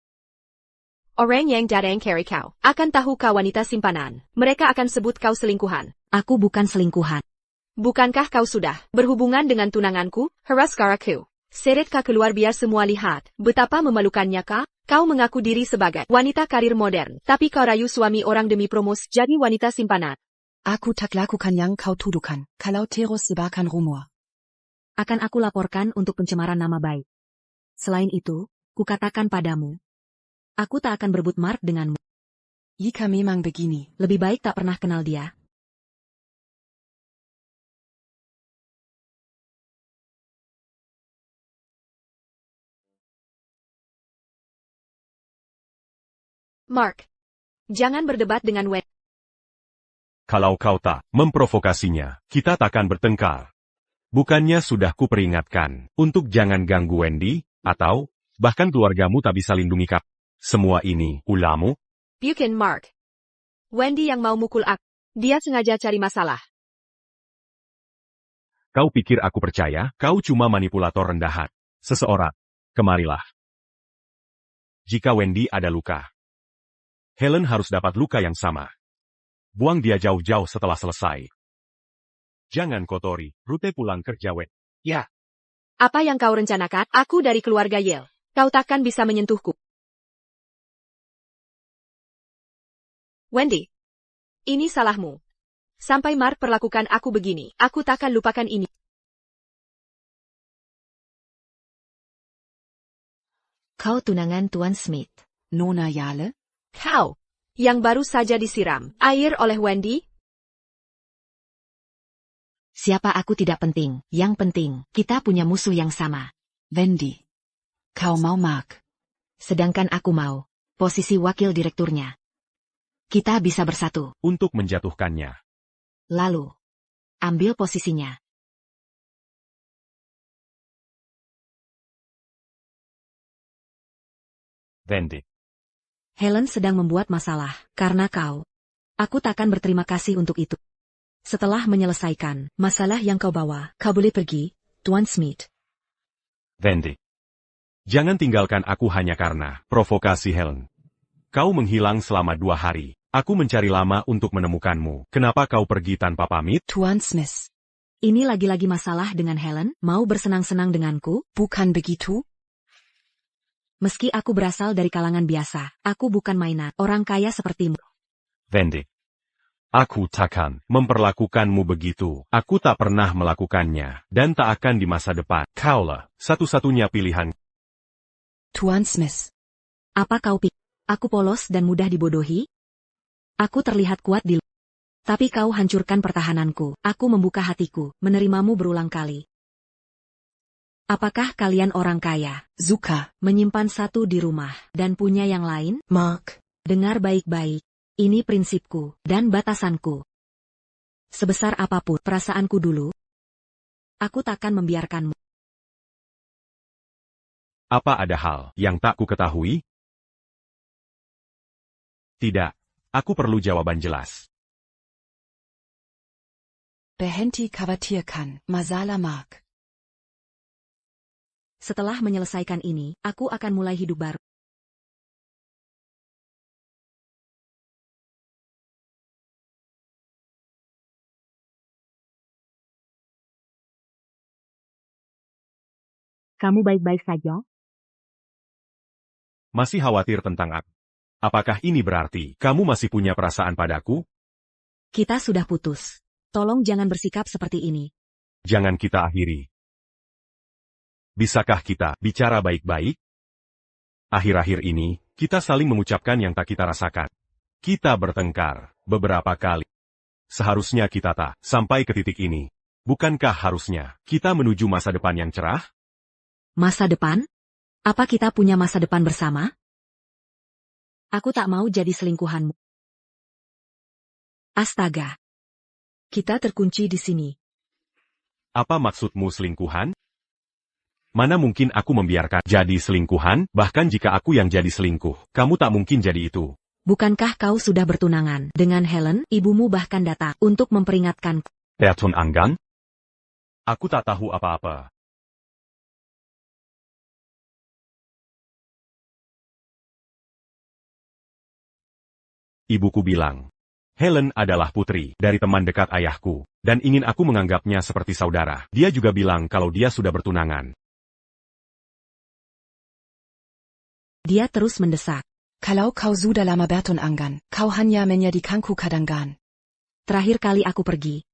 Orang yang datang cari kau, akan tahu kau wanita simpanan. Mereka akan sebut kau selingkuhan. Aku bukan selingkuhan. Bukankah kau sudah berhubungan dengan tunanganku, Haraskar aku? Seret kau keluar biar semua lihat, betapa memalukannya kah? Kau mengaku diri sebagai wanita karir modern, tapi kau rayu suami orang demi promos jadi wanita simpanan. Aku tak lakukan yang kau tuduhkan, kalau terus sebarkan rumor. Akan aku laporkan untuk pencemaran nama baik. Selain itu, kukatakan padamu. Aku tak akan berebut Mark denganmu. Jika memang begini, lebih baik tak pernah kenal dia. Mark. Jangan berdebat dengan Wendy. Kalau kau tak memprovokasinya, kita takkan bertengkar. Bukannya sudah kuperingatkan, untuk jangan ganggu Wendy, atau, bahkan keluargamu tak bisa lindungi kau. Semua ini, ulahmu? Bukan Mark. Wendy yang mau mukul aku. Dia sengaja cari masalah. Kau pikir aku percaya? Kau cuma manipulator rendahan. Seseorang. Kemarilah. Jika Wendy ada luka, Helen harus dapat luka yang sama. Buang dia jauh-jauh setelah selesai. Jangan kotori rute pulang kerja Wendy. Ya. Apa yang kau rencanakan? Aku dari keluarga Yale. Kau takkan bisa menyentuhku. Wendy. Ini salahmu. Sampai Mark perlakukan aku begini, aku takkan lupakan ini. Kau tunangan Tuan Smith. Nona Yale? Kau. Yang baru saja disiram air oleh Wendy? Siapa aku tidak penting. Yang penting, kita punya musuh yang sama. Wendy. Kau mau Mark. Sedangkan aku mau posisi wakil direkturnya. Kita bisa bersatu. Untuk menjatuhkannya. Lalu, ambil posisinya. Wendy. Helen sedang membuat masalah, karena kau. Aku takkan berterima kasih untuk itu. Setelah menyelesaikan masalah yang kau bawa, kau boleh pergi, Tuan Smith. Wendy. Jangan tinggalkan aku hanya karena provokasi Helen. Kau menghilang selama 2 hari. Aku mencari lama untuk menemukanmu. Kenapa kau pergi tanpa pamit? Tuan Smith. Ini lagi-lagi masalah dengan Helen, mau bersenang-senang denganku? Bukan begitu? Meski aku berasal dari kalangan biasa, aku bukan mainan orang kaya sepertimu. Wendy. Aku takkan memperlakukanmu begitu. Aku tak pernah melakukannya, dan tak akan di masa depan. Kaulah satu-satunya pilihan. Tuan Smith. Apa kau pikir aku polos dan mudah dibodohi? Aku terlihat kuat di luar. Tapi kau hancurkan pertahananku. Aku membuka hatiku, menerimamu berulang kali. Apakah kalian orang kaya? Zuka. Menyimpan satu di rumah, dan punya yang lain? Mark. Dengar baik-baik. Ini prinsipku, dan batasanku. Sebesar apapun perasaanku dulu, aku takkan membiarkanmu. Apa ada hal yang tak ku ketahui? Tidak. Aku perlu jawaban jelas. Behenti khawatirkan, masalah Mark. Setelah menyelesaikan ini, aku akan mulai hidup baru. Kamu baik-baik saja? Masih khawatir tentang aku? Apakah ini berarti kamu masih punya perasaan padaku? Kita sudah putus. Tolong jangan bersikap seperti ini. Jangan kita akhiri. Bisakah kita bicara baik-baik? Akhir-akhir ini, kita saling mengucapkan yang tak kita rasakan. Kita bertengkar beberapa kali. Seharusnya kita tak sampai ke titik ini. Bukankah harusnya kita menuju masa depan yang cerah? Masa depan? Apa kita punya masa depan bersama? Aku tak mau jadi selingkuhanmu. Astaga. Kita terkunci di sini. Apa maksudmu selingkuhan? Mana mungkin aku membiarkan jadi selingkuhan, bahkan jika aku yang jadi selingkuh, kamu tak mungkin jadi itu. Bukankah kau sudah bertunangan dengan Helen? Ibumu bahkan datang untuk memperingatkan. Bertunangan? Aku tak tahu apa-apa. Ibuku bilang, Helen adalah putri dari teman dekat ayahku, dan ingin aku menganggapnya seperti saudara. Dia juga bilang kalau dia sudah bertunangan. Dia terus mendesak. Kalau kau sudah lama bertunangan, kau hanya menjadikanku kadangkan. Terakhir kali aku pergi.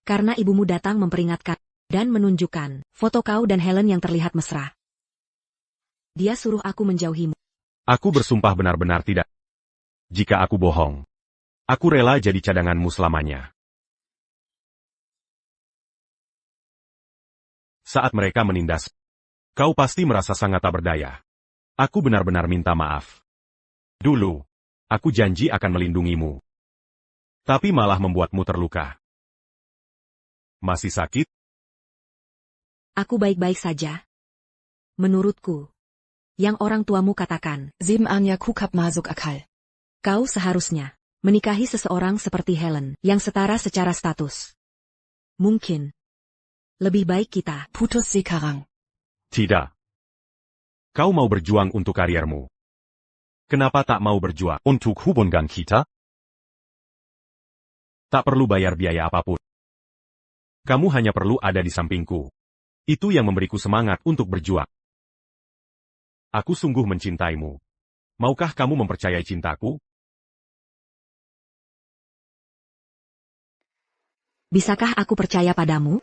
Karena ibumu datang memperingatkan dan menunjukkan foto kau dan Helen yang terlihat mesra. Dia suruh aku menjauhimu. Aku bersumpah benar-benar tidak. Jika aku bohong, aku rela jadi cadanganmu selamanya. Saat mereka menindas, kau pasti merasa sangat tak berdaya. Aku benar-benar minta maaf. Dulu, aku janji akan melindungimu. Tapi malah membuatmu terluka. Masih sakit? Aku baik-baik saja. Menurutku, yang orang tuamu katakan, Sebenarnya kukap masuk akal. kau seharusnya menikahi seseorang seperti Helen, yang setara secara status. Mungkin lebih baik kita Putus sekarang. Tidak. Kau mau berjuang untuk kariermu. Kenapa tak mau berjuang untuk hubungan kita? Tak perlu bayar biaya apapun. Kamu hanya perlu ada di sampingku. Itu yang memberiku semangat untuk berjuang. Aku sungguh mencintaimu. Maukah kamu mempercayai cintaku? Bisakah aku percaya padamu?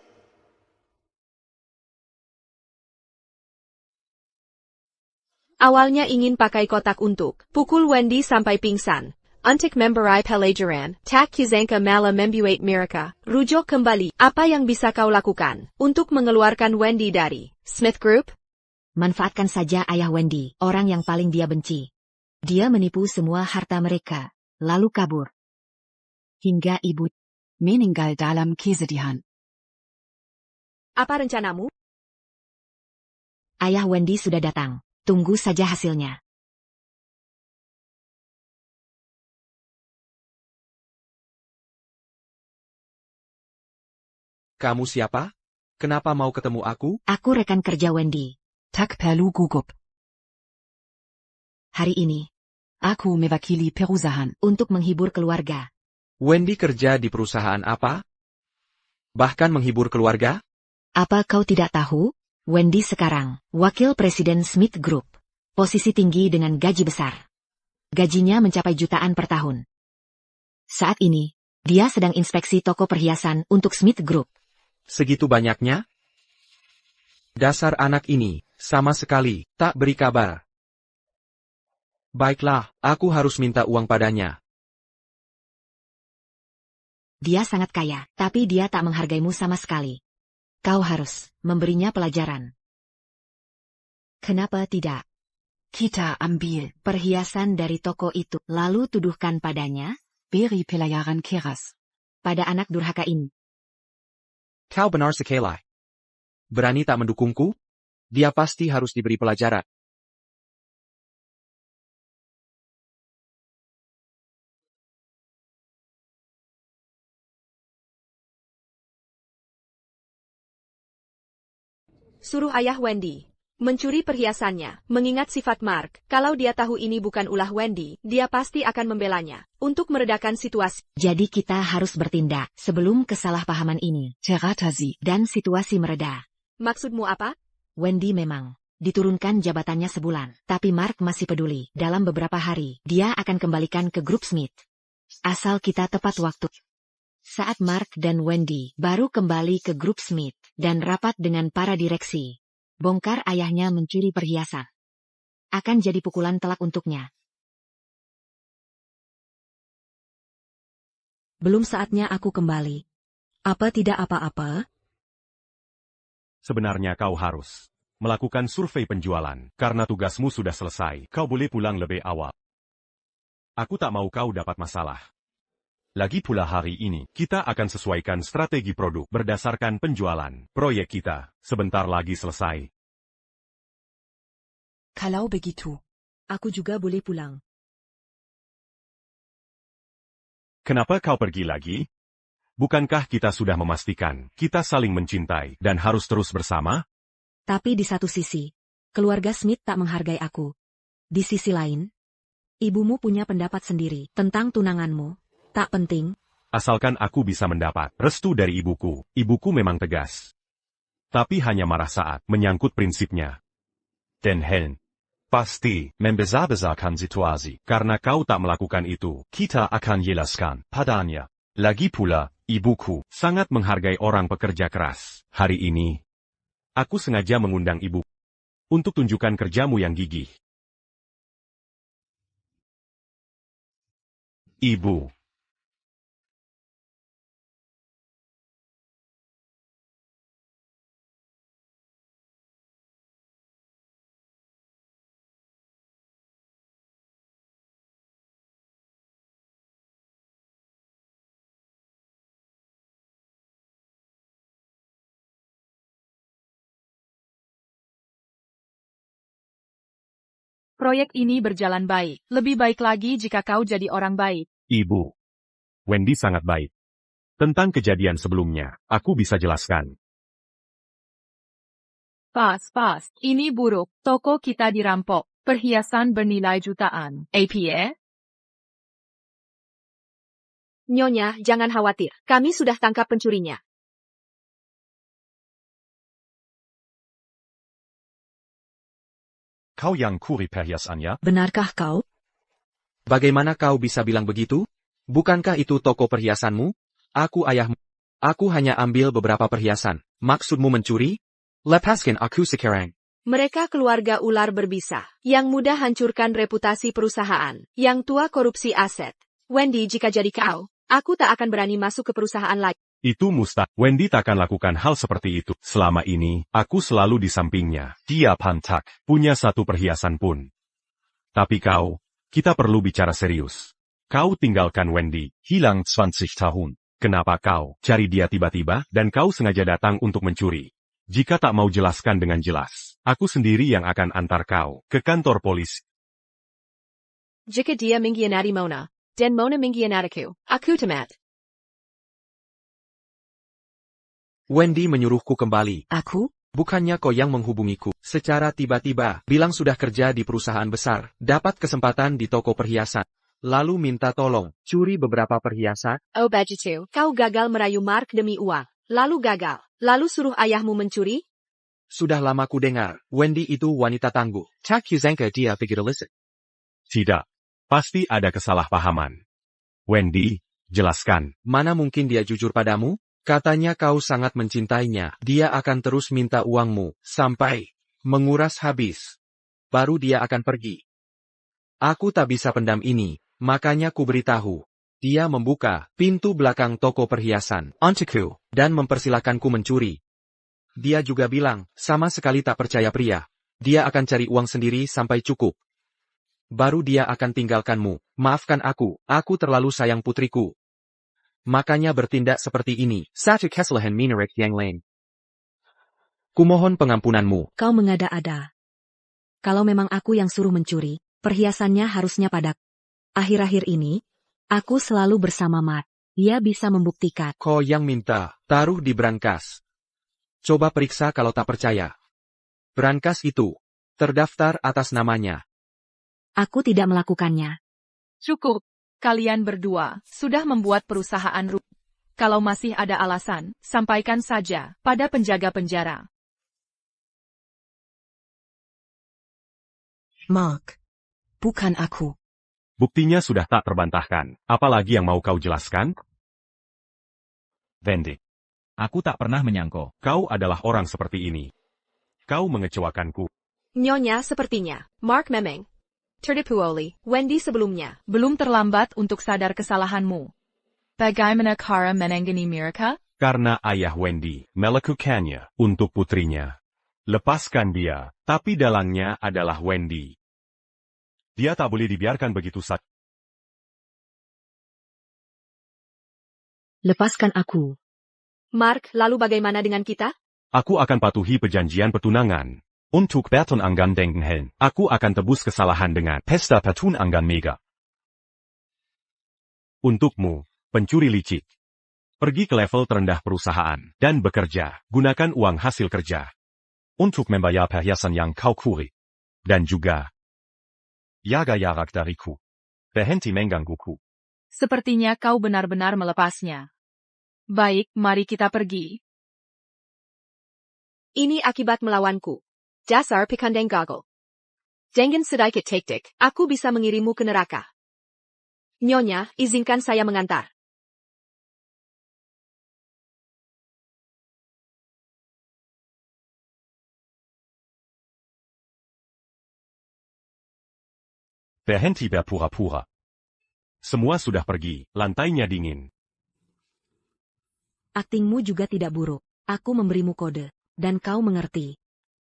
Awalnya ingin pakai kotak untuk pukul Wendy sampai pingsan. Untuk memberi pelajaran, tak kizangka malah membuat mereka rujuk kembali. Apa yang bisa kau lakukan untuk mengeluarkan Wendy dari Smith Group? Manfaatkan saja ayah Wendy, orang yang paling dia benci. Dia menipu semua harta mereka, lalu kabur. Hingga ibu Meninggal dalam kesedihan. Apa rencanamu? ayah Wendy sudah datang. Tunggu saja hasilnya. Kamu siapa? Kenapa mau ketemu aku? Aku rekan kerja Wendy. Tak perlu gugup. Hari ini, Aku mewakili perusahaan. untuk menghibur keluarga. Wendy kerja di perusahaan apa? Bahkan menghibur keluarga? Apa kau tidak tahu? Wendy sekarang, wakil presiden Smith Group. posisi tinggi dengan gaji besar. Gajinya mencapai jutaan per tahun. Saat ini, dia sedang inspeksi toko perhiasan untuk Smith Group. Segitu banyaknya? Dasar anak ini, sama sekali, tak beri kabar. Baiklah, aku harus minta uang padanya. Dia sangat kaya, tapi dia tak menghargaimu sama sekali. Kau harus memberinya pelajaran. Kenapa tidak? Kita ambil Perhiasan dari toko itu, lalu tuduhkan padanya, beri pelajaran keras. pada anak durhaka ini. Kau benar sekali. Berani tak mendukungku? Dia pasti harus diberi pelajaran. Suruh ayah Wendy mencuri perhiasannya, mengingat sifat Mark. Kalau dia tahu ini bukan ulah Wendy, dia pasti akan membelanya untuk meredakan situasi. Jadi kita harus bertindak sebelum kesalahpahaman ini Teratasi. dan situasi mereda. Maksudmu apa? Wendy memang diturunkan jabatannya sebulan, tapi Mark masih peduli. Dalam beberapa hari, dia akan kembalikan ke grup Smith. Asal kita tepat waktu. Saat Mark dan Wendy baru kembali ke grup Smith dan rapat dengan para direksi, bongkar ayahnya mencuri perhiasan. Akan jadi pukulan telak untuknya. Belum saatnya aku kembali. Apa tidak apa-apa? Sebenarnya kau harus melakukan survei penjualan, karena tugasmu sudah selesai. Kau boleh pulang lebih awal. Aku tak mau kau dapat masalah. Lagi pula hari ini, kita akan sesuaikan strategi produk berdasarkan penjualan. Proyek kita sebentar lagi selesai. Kalau begitu, Aku juga boleh pulang. Kenapa kau pergi lagi? Bukankah kita sudah memastikan kita saling mencintai dan harus terus bersama? Tapi di satu sisi, keluarga Smith tak menghargai aku. Di sisi lain, ibumu punya pendapat sendiri tentang tunanganmu. Tak penting. Asalkan aku bisa mendapat restu dari ibuku. Ibuku memang tegas. Tapi hanya marah saat menyangkut prinsipnya. Dan Helen pasti membesar-besarkan situasi. Karena kau tak melakukan itu, kita akan jelaskan padanya. Lagi pula, ibuku sangat menghargai orang pekerja keras. Hari ini, aku sengaja mengundang ibu untuk tunjukkan kerjamu yang gigih. Ibu. Proyek ini berjalan baik. Lebih baik lagi jika kau jadi orang baik. Ibu. Wendy sangat baik. Tentang kejadian sebelumnya, aku bisa jelaskan. Pas. Ini buruk. Toko kita dirampok. Perhiasan bernilai jutaan. APA? Nyonya, jangan khawatir. Kami sudah tangkap pencurinya. Kau yang curi perhiasannya? Benarkah kau? Bagaimana kau bisa bilang begitu? Bukankah itu toko perhiasanmu? Aku ayahmu. Aku hanya ambil beberapa perhiasan. Maksudmu mencuri? Lepaskan aku sekarang. Mereka keluarga ular berbisa, yang mudah hancurkan reputasi perusahaan, yang tua korupsi aset. Wendy, jika jadi kau, aku tak akan berani masuk ke perusahaan lagi. Itu mustahil. Wendy takkan lakukan hal seperti itu. Selama ini, aku selalu di sampingnya. Dia pantak, punya satu perhiasan pun. Tapi kau, kita perlu bicara serius. Kau tinggalkan Wendy, hilang 20 tahun. Kenapa kau cari dia tiba-tiba dan kau sengaja datang untuk mencuri? Jika tak mau jelaskan dengan jelas, aku sendiri yang akan antar kau ke kantor polisi. Jika dia mengkhianati Mona, dan Mona mengkhianatiku, aku tamat. Wendy menyuruhku kembali. Aku? Bukannya kau yang menghubungiku. Secara tiba-tiba, bilang sudah kerja di perusahaan besar, dapat kesempatan di toko perhiasan. Lalu minta tolong, curi beberapa perhiasan. Oh Bajitu, kau gagal merayu Mark demi uang. Lalu gagal. Lalu suruh ayahmu mencuri? Sudah lama ku dengar, Wendy itu wanita tangguh. Tak kusangka dia begitu licik. Tidak. Pasti ada kesalahpahaman. Wendy, jelaskan. Mana mungkin dia jujur padamu? Katanya kau sangat mencintainya. Dia akan terus minta uangmu, sampai menguras habis. Baru dia akan pergi. Aku tak bisa pendam ini, makanya ku beritahu. Dia membuka pintu belakang toko perhiasan untukku, dan mempersilahkanku mencuri. Dia juga bilang, sama sekali tak percaya pria. Dia akan cari uang sendiri sampai cukup. Baru dia akan tinggalkanmu. Maafkan aku terlalu sayang putriku. Makanya bertindak seperti ini. Satu kesalahan minor yang lain. Kumohon pengampunanmu. Kau mengada-ada. Kalau memang aku yang suruh mencuri, perhiasannya harusnya padaku. Akhir-akhir ini, aku selalu bersama Matt. Dia bisa membuktikan. Kau yang minta, taruh di brankas. Coba periksa kalau tak percaya. Brankas itu terdaftar atas namanya. Aku tidak melakukannya. Cukup. Kalian berdua sudah membuat perusahaan rugi. Kalau masih ada alasan, sampaikan saja pada penjaga penjara. Mark. Bukan aku. Buktinya sudah tak terbantahkan. Apalagi yang mau kau jelaskan? Wendy. Aku tak pernah menyangka. Kau adalah orang seperti ini. Kau mengecewakanku. Nyonya sepertinya. Mark memang tertipu oleh Wendy sebelumnya. Belum terlambat untuk sadar kesalahanmu. Bagaimana cara menangani mereka? Karena ayah Wendy melakukannya untuk putrinya. Lepaskan dia, tapi dalangnya adalah Wendy. Dia tak boleh dibiarkan begitu saja. Lepaskan aku. Mark, lalu bagaimana dengan kita? Aku akan patuhi perjanjian pertunangan. Untuk Bertonangan denken Helen, aku akan tebus kesalahan dengan pesta pertunangan mega. Untukmu, pencuri licik. Pergi ke level terendah perusahaan, dan bekerja, gunakan uang hasil kerja. Untuk membayar perhiasan yang kau curi. Dan juga, jaga jarak dariku. Berhenti menggangguku. Sepertinya kau benar-benar melepasnya. Baik, mari kita pergi. Ini akibat melawanku. Dasar pikandeng gagal. Jangan sedikit taktik, aku bisa mengirimmu ke neraka. Nyonya, izinkan saya mengantar. Berhenti berpura-pura. Semua sudah pergi, lantainya dingin. Aktingmu juga tidak buruk. Aku memberimu kode, dan kau mengerti.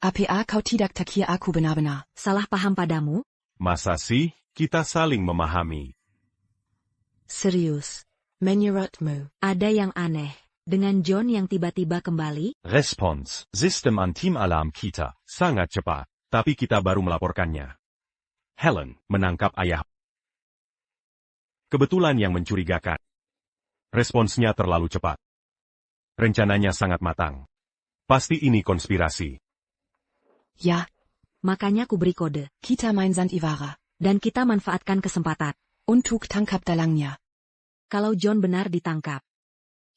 APA kau tidak takia aku benar-benar. Salah paham padamu? Masa sih, kita saling memahami. Serius. Menurutmu. Ada yang aneh. Dengan John yang tiba-tiba kembali? Respons, sistem anti-alarm kita, sangat cepat, tapi kita baru melaporkannya. Helen, menangkap ayah. Kebetulan yang mencurigakan. Responsnya terlalu cepat. Rencananya sangat matang. Pasti ini konspirasi. Ya. Makanya ku beri kode. Kita main Sandiwara. Dan kita manfaatkan kesempatan. Untuk tangkap dalangnya. Kalau John benar ditangkap.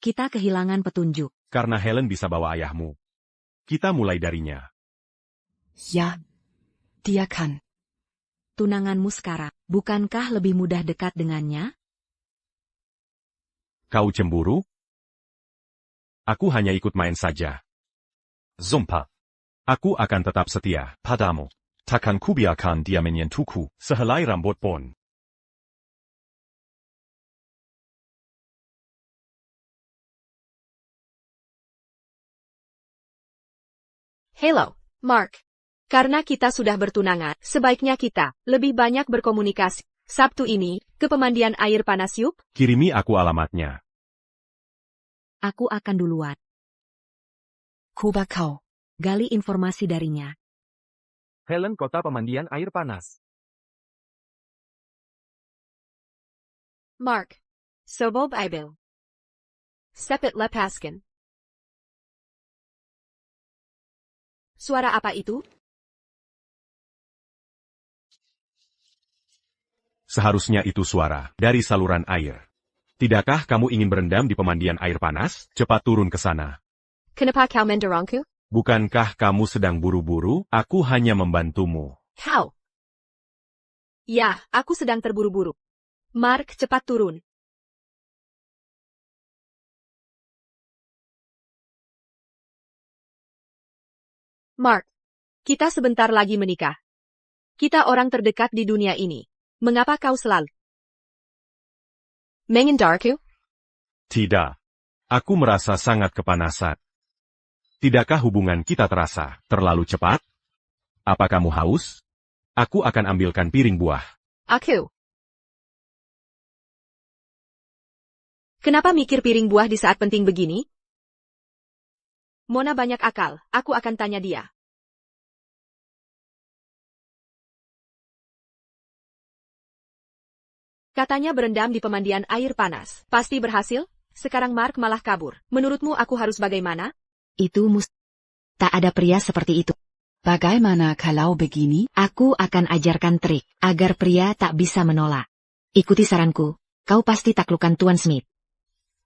Kita kehilangan petunjuk. Karena Helen bisa bawa ayahmu. Kita mulai darinya. Ya. Dia kan. Tunanganmu sekarang. Bukankah lebih mudah dekat dengannya? Kau cemburu? Aku hanya ikut main saja. Sumpah. Aku akan tetap setia padamu. Takkan kubiarkan dia menyentuhku sehelai rambut pun. Hello, Mark. Karena kita sudah bertunangan, sebaiknya kita lebih banyak berkomunikasi. Sabtu ini, ke pemandian air panas yuk? Kirimi aku alamatnya. Aku akan duluan. Coba kau. Gali informasi darinya. Helen kota pemandian air panas. Mark. Sobob Ibil. Sepet lepaskan. Suara apa itu? Seharusnya itu suara dari saluran air. Tidakkah kamu ingin berendam di pemandian air panas? Cepat turun ke sana. Kenapa kau mendorongku? Bukankah kamu sedang buru-buru? Aku hanya membantumu. Kau. Ya, aku sedang terburu-buru. Mark, cepat turun. Mark, kita sebentar lagi menikah. Kita orang terdekat di dunia ini. Mengapa kau selalu mengindarku? Tidak. Aku merasa sangat kepanasan. Tidakkah hubungan kita terasa terlalu cepat? Apa kamu haus? Aku akan ambilkan piring buah. Aku. Kenapa mikir piring buah di saat penting begini? Mona banyak akal, aku akan tanya dia. Katanya berendam di pemandian air panas. Pasti berhasil? Sekarang Mark malah kabur. Menurutmu aku harus bagaimana? Itu tak ada pria seperti itu. Bagaimana kalau begini? Aku akan ajarkan trik, agar pria tak bisa menolak. Ikuti saranku, kau pasti taklukkan Tuan Smith.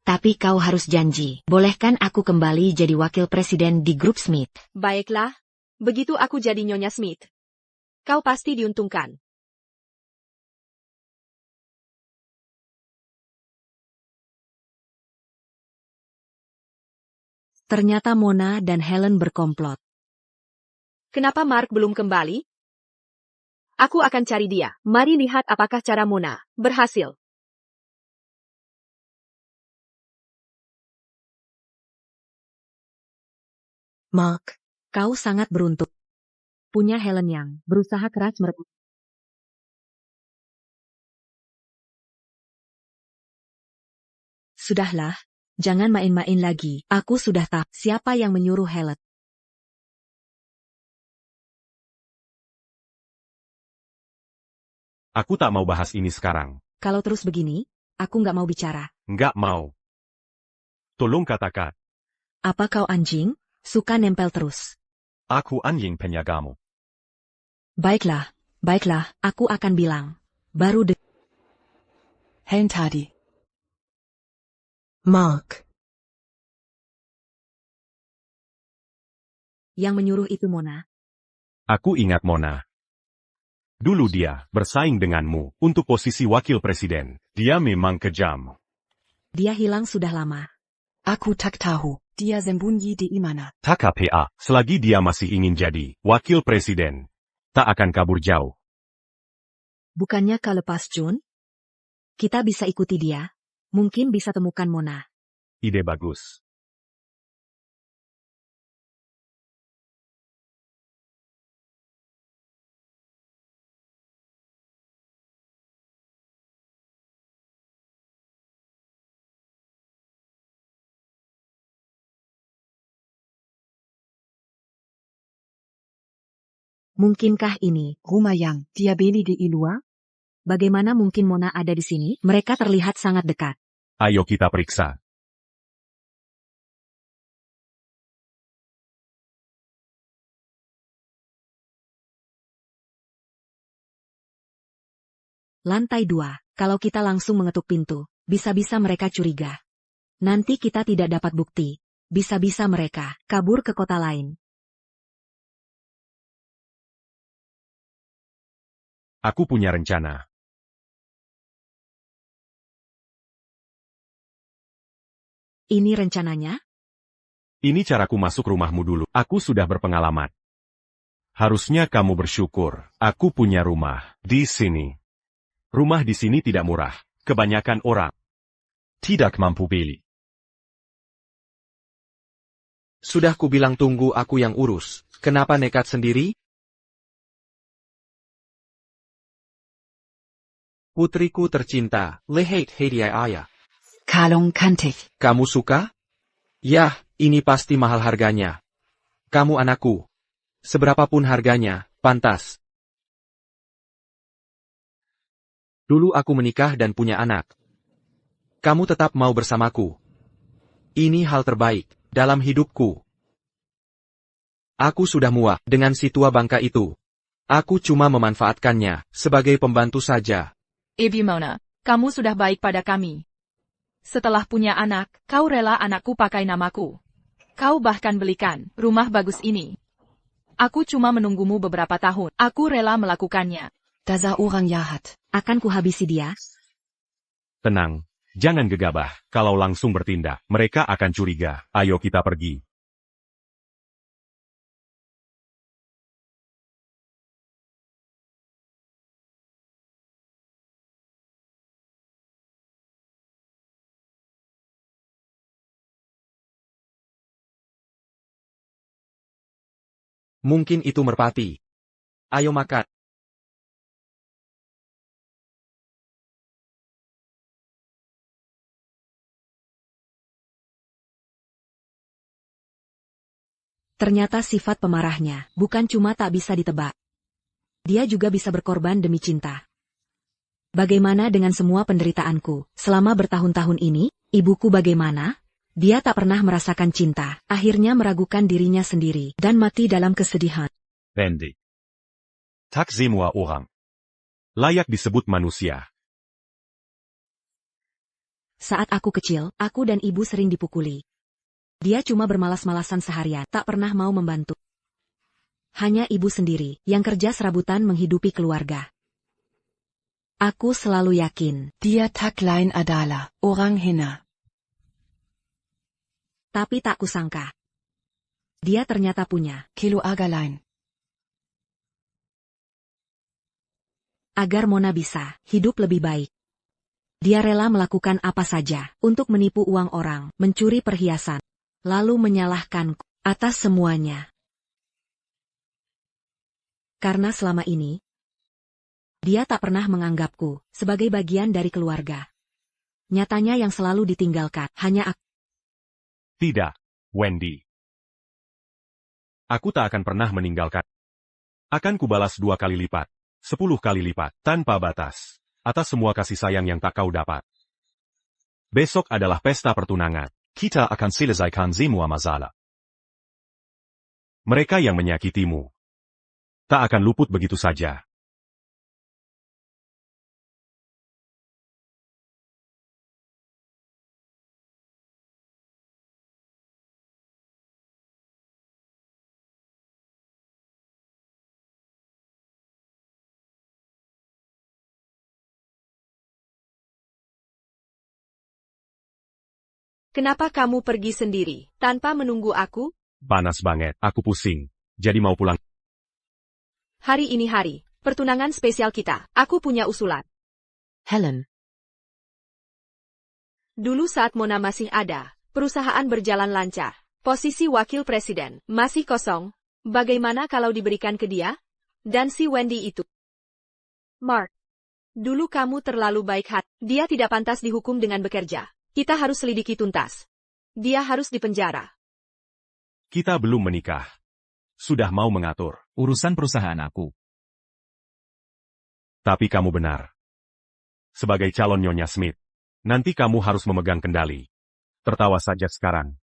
Tapi kau harus janji, bolehkan aku kembali jadi wakil presiden di grup Smith? Baiklah, begitu aku jadi Nyonya Smith. Kau pasti diuntungkan. Ternyata Mona dan Helen berkomplot. Kenapa Mark belum kembali? Aku akan cari dia. Mari lihat apakah cara Mona berhasil. Mark, kau sangat beruntung. Punya Helen yang berusaha keras merebut. Sudahlah, jangan main-main lagi. Aku sudah tahu siapa yang menyuruh Helen. Aku tak mau bahas ini sekarang. Kalau terus begini, aku nggak mau bicara. Nggak mau. Tolong katakan. Apa kau anjing? Suka nempel terus. Aku anjing penyagamu. Baiklah, aku akan bilang. Baru Helen tadi. Mark. Yang menyuruh itu Mona. Aku ingat Mona. Dulu dia bersaing denganmu untuk posisi wakil presiden. Dia memang kejam. Dia hilang sudah lama. Aku tak tahu. Dia sembunyi di mana. Tak apa, selagi dia masih ingin jadi wakil presiden, tak akan kabur jauh. Bukannya kau lepas Jun? Kita bisa ikuti dia. Mungkin bisa temukan Mona. Ide bagus. Mungkinkah ini rumah yang dia beli di luar? Bagaimana mungkin Mona ada di sini? Mereka terlihat sangat dekat. Ayo kita periksa. Lantai 2, kalau kita langsung mengetuk pintu, bisa-bisa mereka curiga. Nanti kita tidak dapat bukti. Bisa-bisa mereka kabur ke kota lain. Aku punya rencana. Ini rencananya? Ini caraku masuk rumahmu dulu. Aku sudah berpengalaman. Harusnya kamu bersyukur. Aku punya rumah di sini. Rumah di sini tidak murah. Kebanyakan orang tidak mampu beli. Sudah kubilang tunggu aku yang urus. Kenapa nekat sendiri? Putriku tercinta, lihat hadiah ayah. Kalung cantik. Kamu suka? Yah, ini pasti mahal harganya. Kamu anakku. Seberapapun harganya, pantas. Dulu aku menikah dan punya anak. Kamu tetap mau bersamaku. Ini hal terbaik dalam hidupku. Aku sudah muak dengan si tua bangka itu. Aku cuma memanfaatkannya sebagai pembantu saja. Ibu Mona, kamu sudah baik pada kami. Setelah punya anak, kau rela anakku pakai namaku. Kau bahkan belikan rumah bagus ini. Aku cuma menunggumu beberapa tahun. Aku rela melakukannya. Dasar orang jahat. Akan kuhabisi dia. Tenang, jangan gegabah. Kalau langsung bertindak, mereka akan curiga. Ayo kita pergi. Mungkin itu merpati. Ayo makan. Ternyata sifat pemarahnya bukan cuma tak bisa ditebak. Dia juga bisa berkorban demi cinta. Bagaimana dengan semua penderitaanku? Selama bertahun-tahun ini, ibuku bagaimana? Dia tak pernah merasakan cinta, akhirnya meragukan dirinya sendiri, dan mati dalam kesedihan. Wendy. Tak semua orang layak disebut manusia. Saat aku kecil, aku dan ibu sering dipukuli. Dia cuma bermalas-malasan seharian, tak pernah mau membantu. Hanya ibu sendiri, yang kerja serabutan menghidupi keluarga. Aku selalu yakin, Dia tak lain adalah orang hina. tapi tak kusangka. Dia ternyata punya, Keluarga lain. agar Mona bisa hidup lebih baik. Dia rela melakukan apa saja untuk menipu uang orang, mencuri perhiasan, lalu menyalahkanku atas semuanya. Karena selama ini, dia tak pernah menganggapku sebagai bagian dari keluarga. Nyatanya yang selalu ditinggalkan hanya aku. Tidak, Wendy. Aku tak akan pernah meninggalkan. Akan kubalas 2 kali lipat, 10 kali lipat, tanpa batas, atas semua kasih sayang yang tak kau dapat. Besok adalah pesta pertunangan. Kita akan selesaikan semua masalah. Mereka yang menyakitimu tak akan luput begitu saja. Kenapa kamu pergi sendiri, tanpa menunggu aku? Panas banget, aku pusing. Jadi mau pulang. Hari ini hari pertunangan spesial kita. Aku punya usulan. Helen, Dulu saat Mona masih ada, perusahaan berjalan lancar. Posisi wakil presiden masih kosong. Bagaimana kalau diberikan ke dia? Dan si Wendy itu. Mark, dulu kamu terlalu baik hati. Dia tidak pantas dihukum dengan bekerja. Kita harus selidiki tuntas. Dia harus dipenjara. Kita belum menikah. Sudah mau mengatur. Urusan perusahaan aku. Tapi kamu benar. Sebagai calon Nyonya Smith, nanti kamu harus memegang kendali. Tertawa saja sekarang.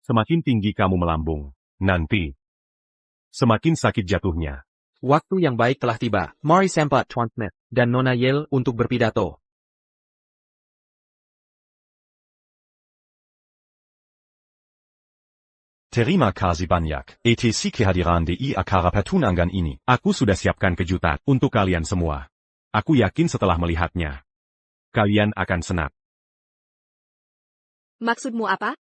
Semakin tinggi kamu melambung, nanti semakin sakit jatuhnya. Waktu yang baik telah tiba. Mari sempat Tuan Smith dan Nona Yale untuk berpidato. Terima kasih banyak, etc. kehadiran di acara pertunangan ini. Aku sudah siapkan kejutan untuk kalian semua. Aku yakin setelah melihatnya, kalian akan senang. Maksudmu apa?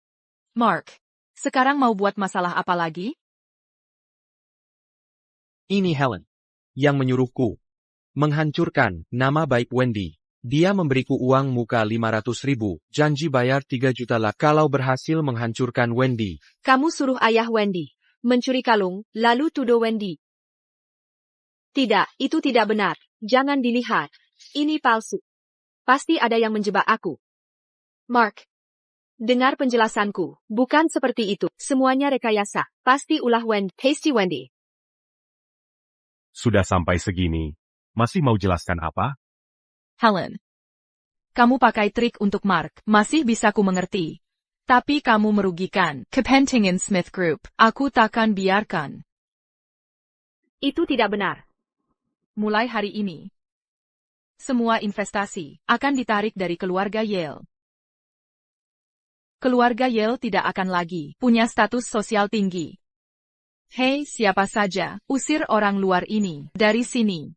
Mark, sekarang mau buat masalah apa lagi? Ini Helen yang menyuruhku menghancurkan nama baik Wendy. Dia memberiku uang muka 500.000, janji bayar 3 juta lah kalau berhasil menghancurkan Wendy. Kamu suruh ayah Wendy mencuri kalung, lalu tuduh Wendy. Tidak, itu tidak benar. Jangan dilihat. Ini palsu. Pasti ada yang menjebak aku. Mark, dengar penjelasanku. Bukan seperti itu. Semuanya rekayasa. Pasti ulah Wendy. Tasty Wendy. Sudah sampai segini, masih mau jelaskan apa? Helen. Kamu pakai trik untuk Mark, masih bisa ku mengerti. Tapi kamu merugikan kepentingan Smith Group. Aku takkan biarkan. Itu tidak benar. Mulai hari ini, semua investasi akan ditarik dari keluarga Yale. keluarga Yale tidak akan lagi punya status sosial tinggi. Hei, siapa saja, usir orang luar ini dari sini.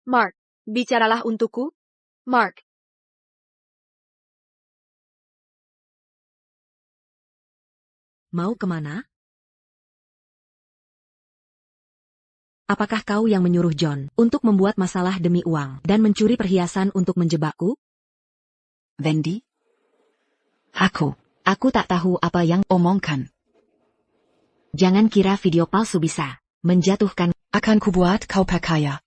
Mark, bicaralah untukku. Mark. Mau kemana? Apakah kau yang menyuruh John untuk membuat masalah demi uang dan mencuri perhiasan untuk menjebakku? Wendy? Aku tak tahu apa yang omongkan. Jangan kira video palsu bisa menjatuhkan. Akan kubuat kau perkaya.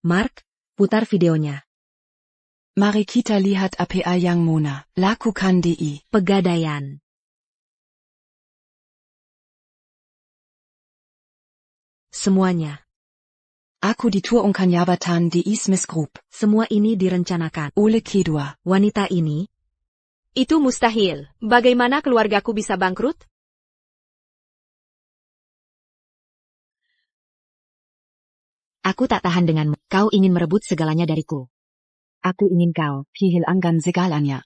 Mark, putar videonya. Mari kita lihat apa yang Mona lakukan di Pegadaian. Semuanya. Aku diturunkan jabatan di Smith Group. Semua ini direncanakan oleh kedua wanita ini. Itu mustahil. Bagaimana keluargaku bisa bangkrut? Aku tak tahan denganmu. Kau ingin merebut segalanya dariku. Aku ingin kau kehilangan segalanya.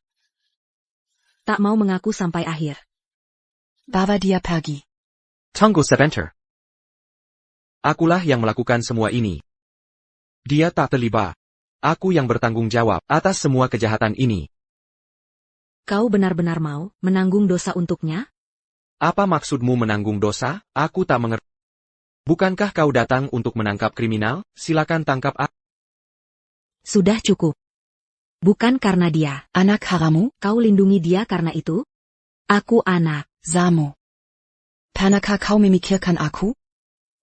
Tak mau mengaku sampai akhir. Bawa dia pergi. Tunggu sebentar. Akulah yang melakukan semua ini. Dia tak terlibat. Aku yang bertanggung jawab atas semua kejahatan ini. Kau benar-benar mau menanggung dosa untuknya? Apa maksudmu menanggung dosa? Aku tak mengerti. Bukankah kau datang untuk menangkap kriminal? Silakan tangkap aku. Sudah cukup. Bukan karena dia Anak haramu? Kau lindungi dia karena itu? Aku anak Samo. Pernahkah kau memikirkan aku?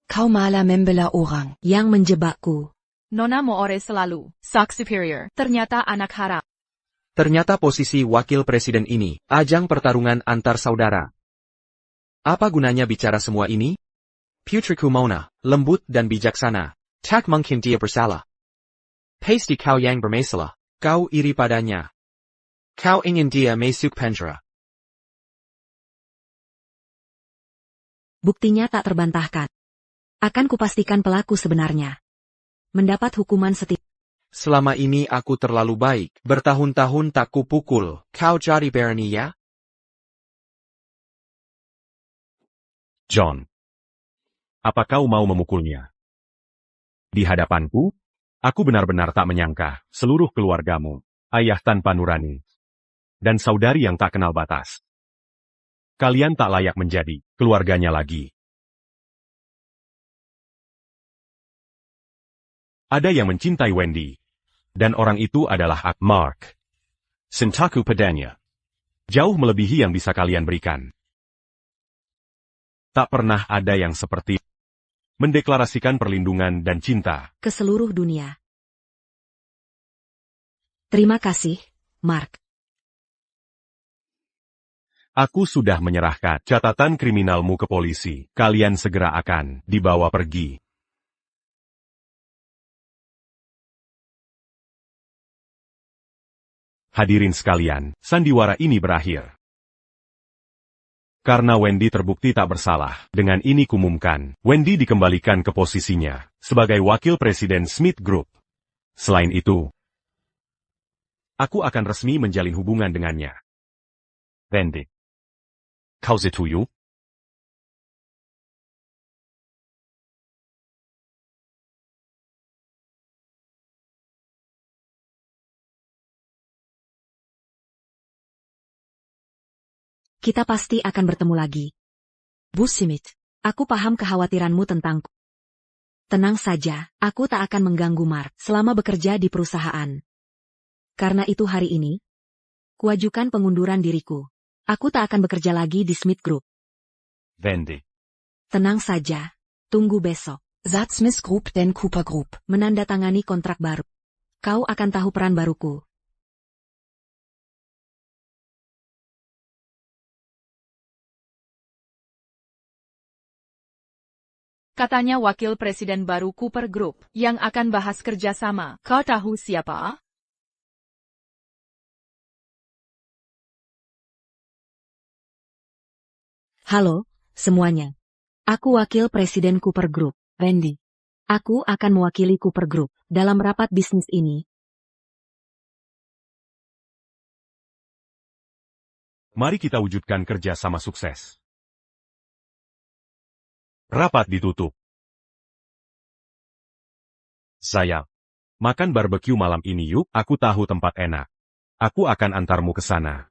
Kau malah membela orang yang menjebakku. Nona Moore selalu Sock Superior, ternyata anak haram. Ternyata posisi wakil presiden ini ajang pertarungan antar saudara. Apa gunanya bicara semua ini? Putriku Mona, lembut dan bijaksana. Tak mungkin dia bersalah. Pasti kau yang bermasalah. Kau iri padanya. Kau ingin dia masuk penjara. Buktinya tak terbantahkan. Akan kupastikan pelaku sebenarnya mendapat hukuman setiap. Selama ini aku terlalu baik. Bertahun-tahun tak kupukul. Kau jadi berani ya? John. Apa kau mau memukulnya? Di hadapanku? Aku benar-benar tak menyangka, seluruh keluargamu, ayah tanpa nurani, dan saudari yang tak kenal batas. Kalian tak layak menjadi keluarganya lagi. Ada yang mencintai Wendy, dan orang itu adalah Mark. Cintaku padanya jauh melebihi yang bisa kalian berikan. Tak pernah ada yang seperti mendeklarasikan perlindungan dan cinta Ke seluruh dunia. Terima kasih, Mark. Aku sudah menyerahkan catatan kriminalmu ke polisi. Kalian segera akan dibawa pergi. Hadirin sekalian, sandiwara ini berakhir. Karena Wendy terbukti tak bersalah, dengan ini kumumkan, Wendy dikembalikan ke posisinya sebagai wakil presiden Smith Group. Selain itu, aku akan resmi menjalin hubungan dengannya. Wendy. Kau setuju? Kita pasti akan bertemu lagi. Bu Smith, aku paham kekhawatiranmu tentangku. Tenang saja, aku tak akan mengganggu Mark selama bekerja di perusahaan. Karena itu hari ini, kuajukan pengunduran diriku. Aku tak akan bekerja lagi di Smith Group. Wendy. Tenang saja, tunggu besok. Zat Smith Group dan Cooper Group menandatangani kontrak baru. Kau akan tahu peran baruku. Katanya wakil presiden baru Cooper Group, yang akan bahas kerjasama. Kau tahu siapa? Halo, semuanya. Aku wakil presiden Cooper Group, Wendy. Aku akan mewakili Cooper Group dalam rapat bisnis ini. Mari kita wujudkan kerja sama sukses. Rapat ditutup. Sayap. Makan barbeque malam ini yuk, aku tahu tempat enak. Aku akan antarmu ke sana.